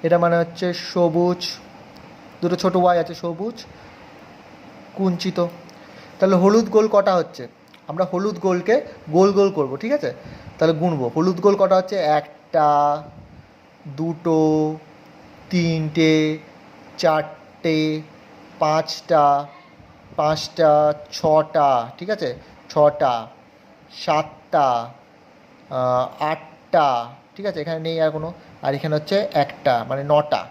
A: এটা মানে হচ্ছে সবুজ, দুটো ছোটো ওয়াই আছে সবুজ কুঞ্চিত। তাহলে হলুদ গোল কটা হচ্ছে, আমরা হলুদ গোলকে গোল গোল করব, ঠিক আছে। তাহলে গুনবো, হলুদ গোল কটা হচ্ছে, একটা, দুটো, তিনটে, চারটে, পাঁচটা, পাঁচটা, ছটা, ঠিক আছে, ছটা, সাতটা, আটটা, ঠিক আছে, এখানে নেই আর কোনো, আর এখানে হচ্ছে একটা, মানে নটা,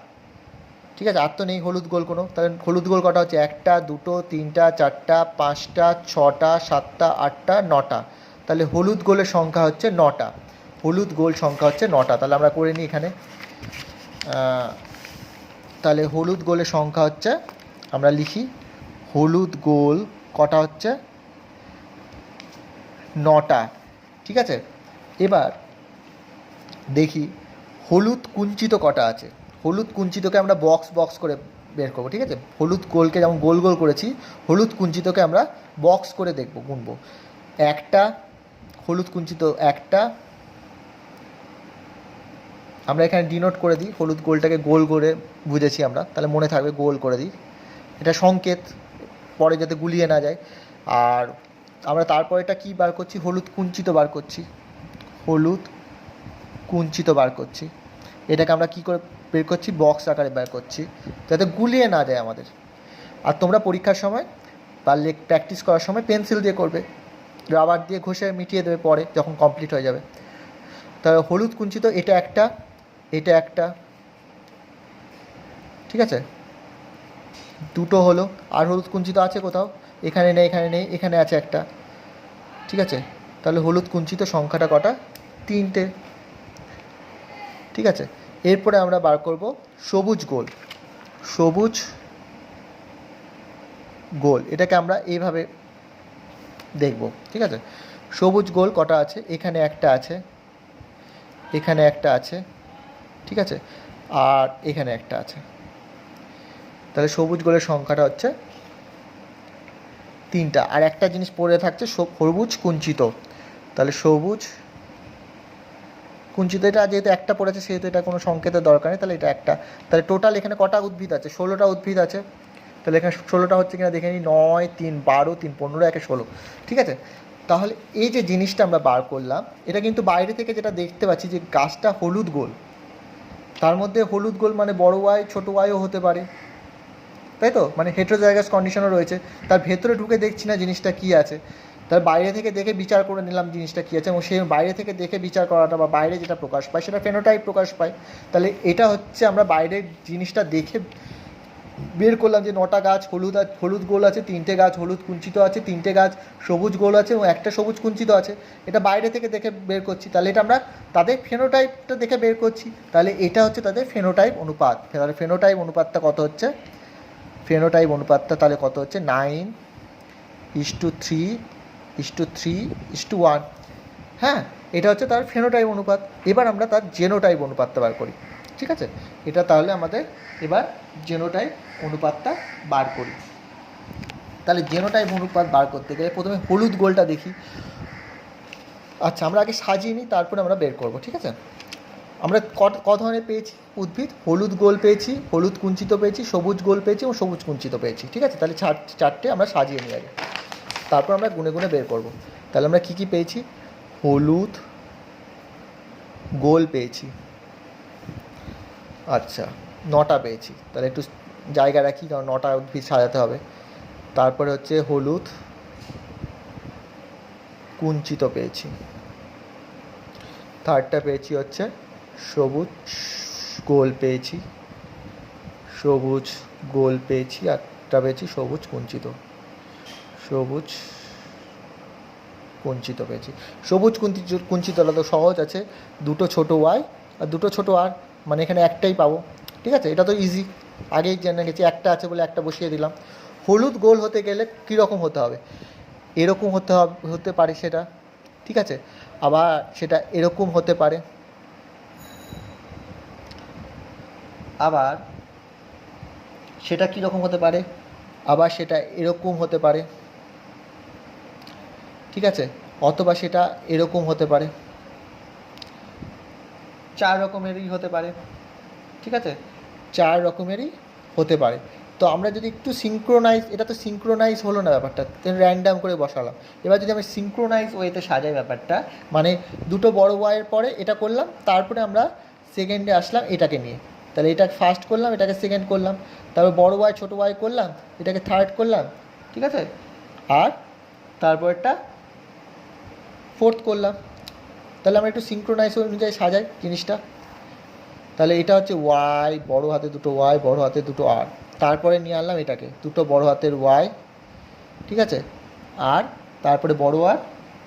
A: ঠিক আছে। আর তো নেই হলুদ গোল কোনো, তাহলে হলুদ গোল কটা হচ্ছে, একটা, দুটো, তিনটা, চারটা, পাঁচটা, ছটা, সাতটা, আটটা, নটা। তাহলে হলুদ গোলের সংখ্যা হচ্ছে নটা, হলুদ গোল সংখ্যা হচ্ছে নটা। তাহলে আমরা করে নিই এখানে, তাহলে হলুদ গোলের সংখ্যা হচ্ছে, আমরা লিখি হলুদ গোল কটা হচ্ছে, নটা, ঠিক আছে। এবার দেখি হলুদ কুঞ্চিত কটা আছে, হলুদ কুঞ্চিতকে আমরা বক্স বক্স করে বের করবো, ঠিক আছে। হলুদ গোলকে যেমন গোল গোল করেছি, হলুদ কুঞ্চিতকে আমরা বক্স করে দেখবো, গুনবো। একটা হলুদ কুঞ্চিত, একটা, আমরা এখানে ডিনোট করে দিই, হলুদ গোলটাকে গোল করে বুঝেছি আমরা, তাহলে মনে থাকবে, গোল করে দিই, এটা সংকেত, পরে যাতে গুলিয়ে না যায়। আর আমরা তারপর এটা কী বার করছি, হলুদ কুঞ্চিত বার করছি, হলুদ কুঞ্চিত বার করছি। এটাকে আমরা কী করে বের করছি, বক্স আকারে বের করছি, যাতে গুলিয়ে না যায় আমাদের। আর তোমরা পরীক্ষার সময় বা প্র্যাকটিস করার সময় পেন্সিল দিয়ে করবে, রাবার দিয়ে ঘষে মিটিয়ে দেবে পরে যখন কমপ্লিট হয়ে যাবে। তাহলে হলুদ কুঞ্চিত এটা একটা, এটা একটা, ঠিক আছে, দুটো হলো। আর হলুদ কুঞ্চিত আছে কোথাও, এখানে নেই, এখানে নেই, এখানে আছে একটা, ঠিক আছে। তাহলে হলুদ কুঞ্চিত সংখ্যাটা কটা, তিনটে, ঠিক আছে। এরপরে আমরা বার করব সবুজ গোল, সবুজ গোল, এটাকে আমরা এইভাবে দেখব, ঠিক আছে। সবুজ গোল কটা আছে, এখানে একটা আছে, এখানে একটা আছে, ঠিক আছে, আর এখানে একটা আছে। তাহলে সবুজ গোলের সংখ্যাটা হচ্ছে 3টা। আর একটা জিনিস পড়ে থাকছে সবুজ কুঞ্চিত, তাহলে সবুজ কুঞ্চিত, এটা যেহেতু একটা পড়েছে সেহেতু এটা কোনো সংকেতের দরকার নেই, তাহলে এটা একটা। তাহলে টোটাল এখানে কটা উদ্ভিদ আছে, 16টা উদ্ভিদ আছে। তাহলে এখানে 16টা হচ্ছে কিনা দেখে নিই, 9, 3, 12, 3, 15, 1, 16, ঠিক আছে। তাহলে এই যে জিনিসটা আমরা বার করলাম, এটা কিন্তু বাইরে থেকে যেটা দেখতে পাচ্ছি যে গাছটা হলুদ গোল, তার মধ্যে হলুদ গোল মানে বড় ওয়াই ছোটো ওয়াইও হতে পারে, তাই তো, মানে হেটেরোজাইগাস কন্ডিশনও রয়েছে। তার ভেতরে ঢুকে দেখছি না জিনিসটা কী আছে, তার বাইরে থেকে দেখে বিচার করে নিলাম জিনিসটা কী আছে, এবং সেই বাইরে থেকে দেখে বিচার করাটা বা বাইরে যেটা প্রকাশ পায় সেটা ফেনোটাইপ প্রকাশ পায়। তাহলে এটা হচ্ছে আমরা বাইরের জিনিসটা দেখে বের করলাম যে 9টা গাছ হলুদ গোল আছে, 3টে গাছ হলুদ কুঞ্চিত আছে, 3টে গাছ সবুজ গোল আছে এবং একটা সবুজ কুঞ্চিত আছে। এটা বাইরে থেকে দেখে বের করছি, তাহলে এটা আমরা তাদের ফেনোটাইপটা দেখে বের করছি। তাহলে এটা হচ্ছে তাদের ফেনোটাইপ অনুপাত। তাহলে ফেনোটাইপ অনুপাতটা কত হচ্ছে, ফেনোটাইপ অনুপাতটা তাহলে কত হচ্ছে, 9:3:3:1। হ্যাঁ, এটা হচ্ছে তার ফেনোটাইপ অনুপাত। এবার আমরা তার জেনোটাইপ অনুপাতটা বার করি, ঠিক আছে। এটা তাহলে আমাদের এবার জেনোটাইপ অনুপাতটা বার করি। তাহলে জেনোটাইপ অনুপাত বার করতে গেলে প্রথমে হলুদ গোলটা দেখি। আচ্ছা, আমরা আগে সাজিয়ে নিই, তারপরে আমরা বের করব, ঠিক আছে। আমরা ক ধরনের পেয়েছি উদ্ভিদ, হলুদ গোল পেয়েছি, হলুদ কুঞ্চিত পেয়েছি, সবুজ গোল পেয়েছি এবং সবুজ কুঞ্চিত পেয়েছি, ঠিক আছে। তাহলে চারটে আমরা সাজিয়ে নিই আগে, তারপর আমরা গুনে গুনে বের করব। তাহলে আমরা কী কী পেয়েছি, হলুদ গোল পেয়েছি, আচ্ছা 9টা পেয়েছি। তাহলে একটু জায়গা রাখি, কারণ 9টা উদ্ভিদ সাজাতে হবে। তারপরে হচ্ছে হলুদ কুঞ্চিত পেয়েছি, থার্ডটা পেয়েছি হচ্ছে সবুজ গোল পেয়েছি, সবুজ গোল পেয়েছি, আরটা পেয়েছি সবুজ কুঞ্চিত, সবুজ কুঞ্চিত পেয়েছি। সবুজ কুঞ্চিতটা তো সহজ আছে, 2টো ছোটো ওয়াই আর 2টো ছোটো আর, মানে এখানে একটাই পাবো, ঠিক আছে। এটা তো ইজি, আগেই জেনে গেছি, একটা আছে বলে একটা বসিয়ে দিলাম। হলুদ গোল হতে গেলে কীরকম হতে হবে, এরকম হতে পারে সেটা, ঠিক আছে। আবার সেটা এরকম হতে পারে, আবার সেটা কীরকম হতে পারে, আবার সেটা এরকম হতে পারে, ঠিক আছে, অথবা সেটা এরকম হতে পারে। 4 রকমেরই হতে পারে, ঠিক আছে, 4 রকমেরই হতে পারে। তো আমরা যদি একটু সিঙ্ক্রোনাইজ, এটা তো সিঙ্ক্রোনাইজ হলো না ব্যাপারটা, র্যান্ডাম করে বসালাম। এবার যদি আমি সিঙ্ক্রোনাইজ ওয়েতে সাজাই ব্যাপারটা, মানে 2টো বড় ওয়াইয়ের পরে এটা করলাম, তারপরে আমরা সেকেন্ডে আসলাম এটাকে নিয়ে। তাহলে এটা ফার্স্ট করলাম, এটাকে সেকেন্ড করলাম, তারপর বড় ওয়াই ছোটো ওয়াই করলাম, এটাকে থার্ড করলাম, ঠিক আছে, আর তারপরটা ফোর্থ করলাম। তাহলে আমরা একটু সিঙ্ক্রোনাইজ অনুযায়ী সাজাই জিনিসটা। তাহলে এটা হচ্ছে ওয়াই, বড় হাতে 2টো ওয়াই, বড় হাতে 2টো আর, তারপরে নিয়ে আনলাম এটাকে 2টো বড় হাতের ওয়াই, ঠিক আছে, আর তারপরে বড় আর,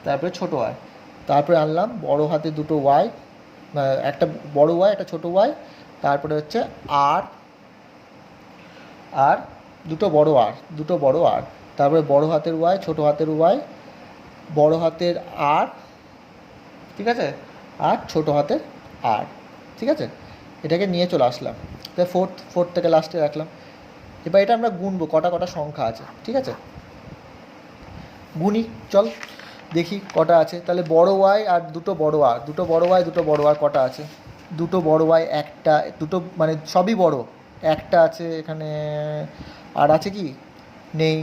A: তারপরে ছোটো আর, তারপরে আনলাম বড় হাতে 2টো ওয়াই, একটা বড় ওয়াই একটা ছোটো ওয়াই, তারপরে হচ্ছে আর, আর 2টো বড় আর, 2টো বড় আর, তারপরে বড় হাতের ওয়াই, ছোটো হাতের ওয়াই, বড় হাতের আর, ঠিক আছে, আর ছোটো হাতের আর, ঠিক আছে। এটাকে নিয়ে চলে আসলাম, তাই ফোর্থ থেকে লাস্টে রাখলাম। এবার এটা আমরা গুনবো কটা কটা সংখ্যা আছে, ঠিক আছে, গুনি চল দেখি কটা আছে। তাহলে বড় ওয়াই আর 2টো বড় আর, 2টো বড় ওয়াই 2টো বড় আর কটা আছে, 2টো বড় ওয়াই একটা, 2টো মানে সবই বড়, একটা আছে এখানে, আর আছে কি নেই,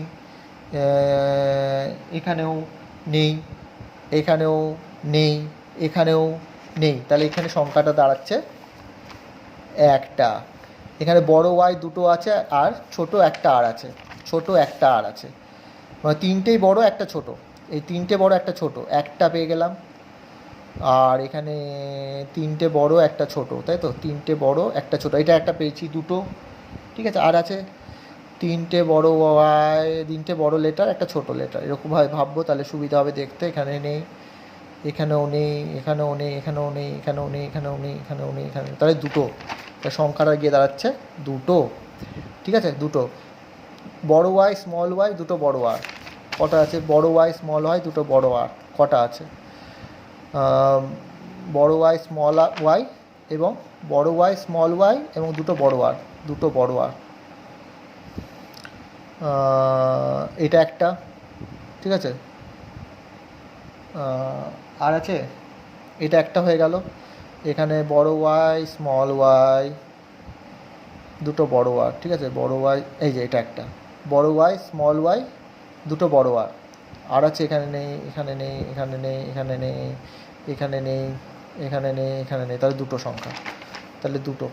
A: এখানেও নেই, এখানেও নেই, এখানেও নেই। তাহলে এখানে সংখ্যাটা দাঁড়াচ্ছে একটা। এখানে বড় ওয়াই 2টো আছে আর ছোটো একটা আর আছে, ছোটো একটা আর আছে, মানে 3টেই বড় একটা ছোট, এই 3টে বড় একটা ছোট, একটা পেয়ে গেলাম। আর এখানে 3টে বড় একটা ছোট, তাই তো, 3টে বড় একটা ছোট, এটা একটা পেয়েছি 2টো, ঠিক আছে। আর আছে 3টে বড় ওয়াই, 3টে বড় লেটার একটা ছোট লেটার, এরকমভাবে ভাববো তাহলে সুবিধা হবে দেখতে। এখানে নেই, এখানেও নেই, এখানেও নেই, এখানেও নেই, এখানেও নেই, এখানেও নেই, এখানেও নেই, এখানে, তাহলে 2টো, তাহলে সংখ্যাটা গিয়ে দাঁড়াচ্ছে 2টো। ঠিক আছে, দুটো বড় ওয়াই স্মল ওয়াই, দুটো বড় আর কটা আছে, বড় ওয়াই স্মল ওয়াই, দুটো বড় আর কটা আছে, বড় ওয়াই স্মল ওয়াই এবং বড় ওয়াই স্মল ওয়াই এবং দুটো বড় আর, দুটো বড় আর, এটা একটা, ঠিক আছে, আর আছে এটা একটা হয়ে গেল, এখানে বড় ওয়াই স্মল ওয়াই, দুটো বড় আর, ঠিক আছে, বড় ওয়াই, এই যে এটা একটা বড় ওয়াই স্মল ওয়াই, দুটো বড় আর আছে এখানে নেই, এখানে নেই, এখানে নেই, এখানে নেই, এখানে নেই, এখানে নেই, এখানে নেই, তাহলে দুটো সংখ্যা, তাহলে দুটো।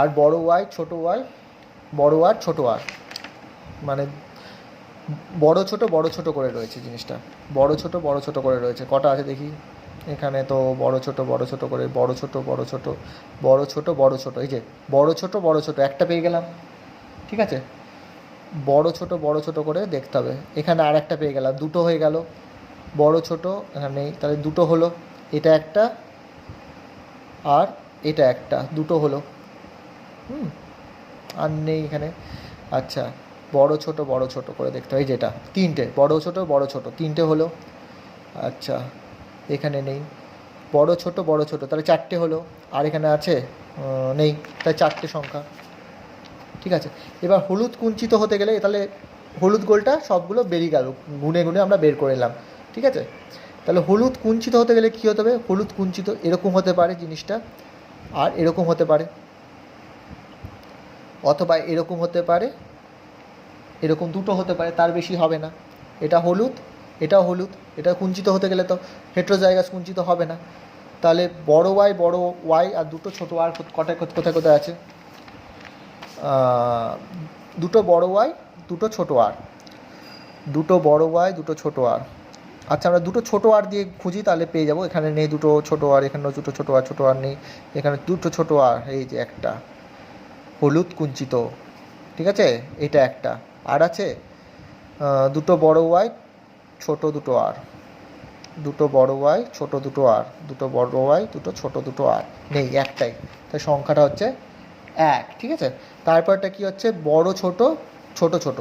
A: আর বড় ওয়াই ছোটো ওয়াই, বড় আর ছোটো আর, মানে বড় ছোট করে রয়েছে জিনিসটা, বড় ছোট করে রয়েছে, কটা আছে দেখি, এখানে তো বড় ছোট করে বড় ছোট, এই যে বড় ছোট একটা পেয়ে গেলাম, ঠিক আছে, বড় ছোট করে দেখতে হবে, এখানে আর একটা পেয়ে গেলাম, দুটো হয়ে গেল, বড় ছোট এখানে নেই, তাহলে দুটো হলো, এটা একটা আর এটা একটা, দুটো হলো, আর নেই এখানে, আচ্ছা বড় ছোট করে দেখতে হয়, যেটা তিনটে বড় ছোট তিনটে হলো, আচ্ছা এখানে নেই, বড় ছোট তাহলে চারটে হলো, আর এখানে আছে নেই, তাই চারটে সংখ্যা, ঠিক আছে। এবার হলুদ কুঞ্চিত হতে গেলে তাহলে হলুদ গোলটা সবগুলো বেরিয়ে গেল, গুনে গুনে আমরা বের করে নিলাম, ঠিক আছে। তাহলে হলুদ কুঞ্চিত হতে গেলে কী হতে হবে, হলুদ কুঞ্চিত এরকম হতে পারে জিনিসটা, আর এরকম হতে পারে, অথবা এরকম হতে পারে, এরকম দুটো হতে পারে, তার বেশি হবে না, এটা হলুদ এটাও হলুদ, এটা কুঞ্চিত হতে গেলে তো হেট্রোজাইগাস কুঞ্চিত হবে না, তাহলে বড় ওয়াই আর দুটো ছোটো আর কোথায় কোথায় আছে, দুটো বড় ওয়াই দুটো ছোটো আর, দুটো বড় ওয়াই দুটো ছোটো আর, আচ্ছা আমরা দুটো ছোটো আর দিয়ে খুঁজি তাহলে পেয়ে যাবো, এখানে নেই দুটো ছোটো আর, এখানেও দুটো ছোটো আর নেই, এখানে দুটো ছোটো আর, এই যে একটা হলুদ কুঞ্চিত, ঠিক আছে, এটা একটা, আর আছে দুটো বড় ওয়াই ছোটো দুটো আর, দুটো বড় ওয়াই ছোটো দুটো আর, দুটো বড় ওয়াই দুটো ছোটো দুটো আর নেই, একটাই, তাই সংখ্যাটা হচ্ছে এক, ঠিক আছে। তারপরটা কি হচ্ছে, বড় ছোট ছোট ছোট,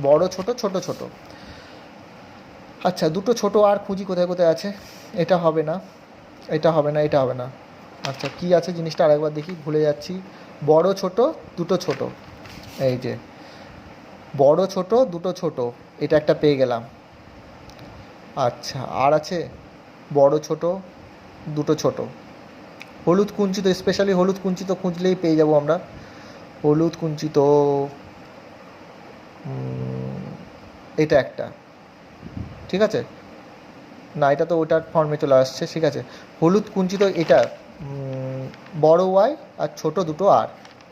A: বড় ছোট ছোট ছোট, আচ্ছা দুটো ছোটো আর খুঁজি কোথায় কোথায় আছে, এটা হবে না, এটা হবে না, এটা হবে না, আচ্ছা কি আছে জিনিসটা আরেকবার দেখি, ভুলে যাচ্ছি, বড় ছোট দুটো ছোট, এই যে বড় ছোট দুটো ছোট, এটা একটা পেয়ে গেলাম, আচ্ছা আর আছে বড় ছোট দুটো ছোট, হলুদ কুঞ্চিত, স্পেশালি হলুদ কুঞ্চিত খুঁজলেই পেয়ে যাব আমরা, হলুদ কুঞ্চিত, এটা একটা, ঠিক আছে, না এটা তো ওটার ফর্মে চলে আসছে, ঠিক আছে, হলুদ কুঞ্চিত এটা বড় ওয়াই আর ছোট দুটো আর,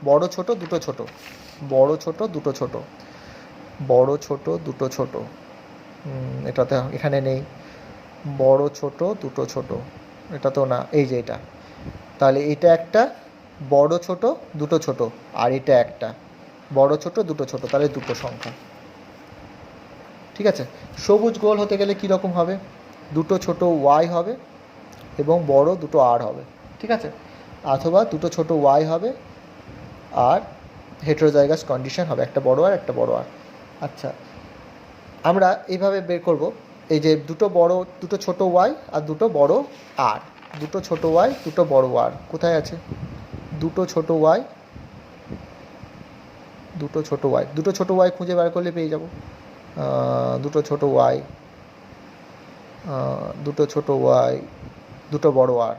A: বড় ছোট দুটো ছোট, বড় ছোট দুটো ছোট, বড় ছোট দুটো ছোট, এটাতে এখানে নেই, বড় ছোট দুটো ছোট, এটা তো না, এই যে এটা, তাহলে এটা একটা বড় ছোট দুটো ছোট, আর এটা একটা বড় ছোট দুটো ছোট, তাহলে দুটো সংখ্যা, ঠিক আছে। সবুজ গোল হতে গেলে কীরকম হবে, দুটো ছোট ওয়াই হবে এবং বড় দুটো আর হবে, ঠিক আছে, অথবা দুটো ছোট ওয়াই হবে আর হেটেরোজাইগাস কন্ডিশন হবে, একটা বড় আর একটা বড় আর, আচ্ছা আমরা এইভাবে বের করব, এই যে দুটো ছোট ওয়াই আর দুটো বড় আর, দুটো ছোট ওয়াই দুটো বড় আর কোথায় আছে, দুটো ছোট ওয়াই দুটো ছোট ওয়াই খুঁজে বার করলে পেয়ে যাব, দুটো ছোট ওয়াই দুটো বড় আর,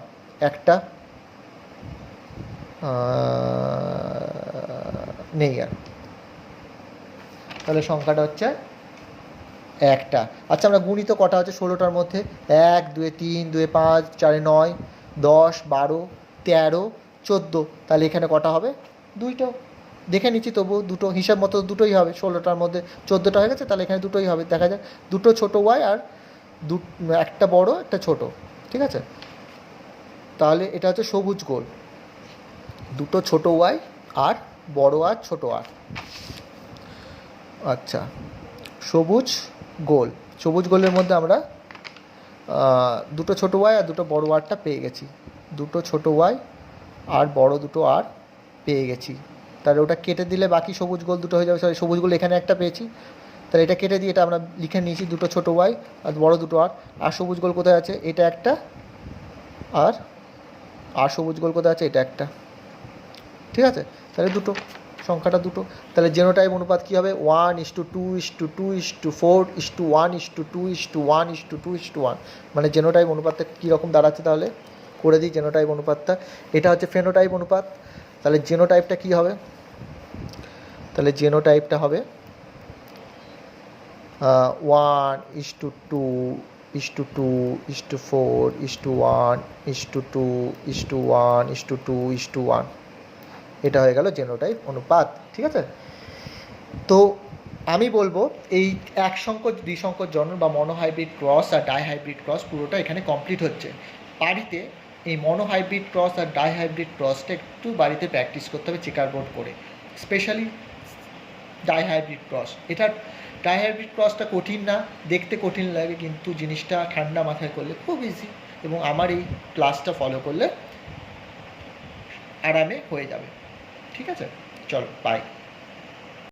A: একটা নেই আর, তাহলে সংখ্যাটা হচ্ছে একটা। আচ্ছা আমরা গুণিত কটা হচ্ছে 16টার মধ্যে, 1 2 3 2 5 4 9 10 12 13 14, তাহলে এখানে কটা হবে, দুইটো, দেখে নিচ্ছি তবু দুটো, হিসাব মতো দুটোই হবে, 16টার মধ্যে 14টা হয়ে গেছে, তাহলে এখানে দুটোই হবে, দেখা যাক দুটো ছোটো ওয়াই আর একটা বড় একটা ছোট, ঠিক আছে, তাহলে এটা হচ্ছে সবুজ গোল, দুটো ছোট ওয়াই আর বড় আর ছোট আর, আচ্ছা সবুজ গোলের মধ্যে আমরা দুটো ছোট ওয়াই আর দুটো বড় আরটা পেয়ে গেছি, দুটো ছোট ওয়াই আর বড় দুটো আর পেয়ে গেছি, তাহলে ওটা কেটে দিলে বাকি সবুজ গোল দুটো হয়ে যাবে। সরি, সবুজ গোল এখানে একটা পেয়েছি, তাহলে এটা কেটে দিয়ে এটা আমরা লিখে নিয়েছি দুটো ছোটো ওয়াই আর বড় দুটো আর। আর সবুজ গোল কোথায় আছে? এটা একটা, আর সবুজ গোল কোথায় আছে? এটা একটা। ঠিক আছে, তাহলে দুটো, সংখ্যাটা দুটো। তাহলে জেনোটাইপ অনুপাত কী হবে? 1:2:2:4:1:2:1:1, মানে জেনোটাইপ অনুপাতটা কীরকম দাঁড়াচ্ছে তাহলে করে দিই জেনোটাইপ অনুপাতটা। এটা হচ্ছে ফেনোটাইপ অনুপাত। তাহলে জেনোটাইপটা কী হবে? তাহলে জেনোটাইপটা হবে 1:2:4:1:2:1:1, এটা হয়ে গেল জেনোটাইপ অনুপাত। ঠিক আছে, তো আমি বলবো এই এক সংকর দ্বি সংকর জনন বা মনোহাইব্রিড ক্রস আর ডাইহাইব্রিড ক্রস পুরোটা এখানে কমপ্লিট হচ্ছে। বাড়িতে এই মনোহাইব্রিড ক্রস আর ডাইহাইব্রিড ক্রসটা একটু বাড়িতে প্র্যাকটিস করতে হবে চেকার বোর্ড করে, স্পেশালি ডাইহাইব্রিড ক্রস। এটা ডাইহাইব্রিড ক্রসটা কঠিন না, দেখতে কঠিন লাগে, কিন্তু জিনিসটা ঠান্ডা মাথায় করলে খুব ইজি, এবং আমার এই ক্লাসটা ফলো করলে আরামে হয়ে যাবে। ঠিক আছে, চলো বাই।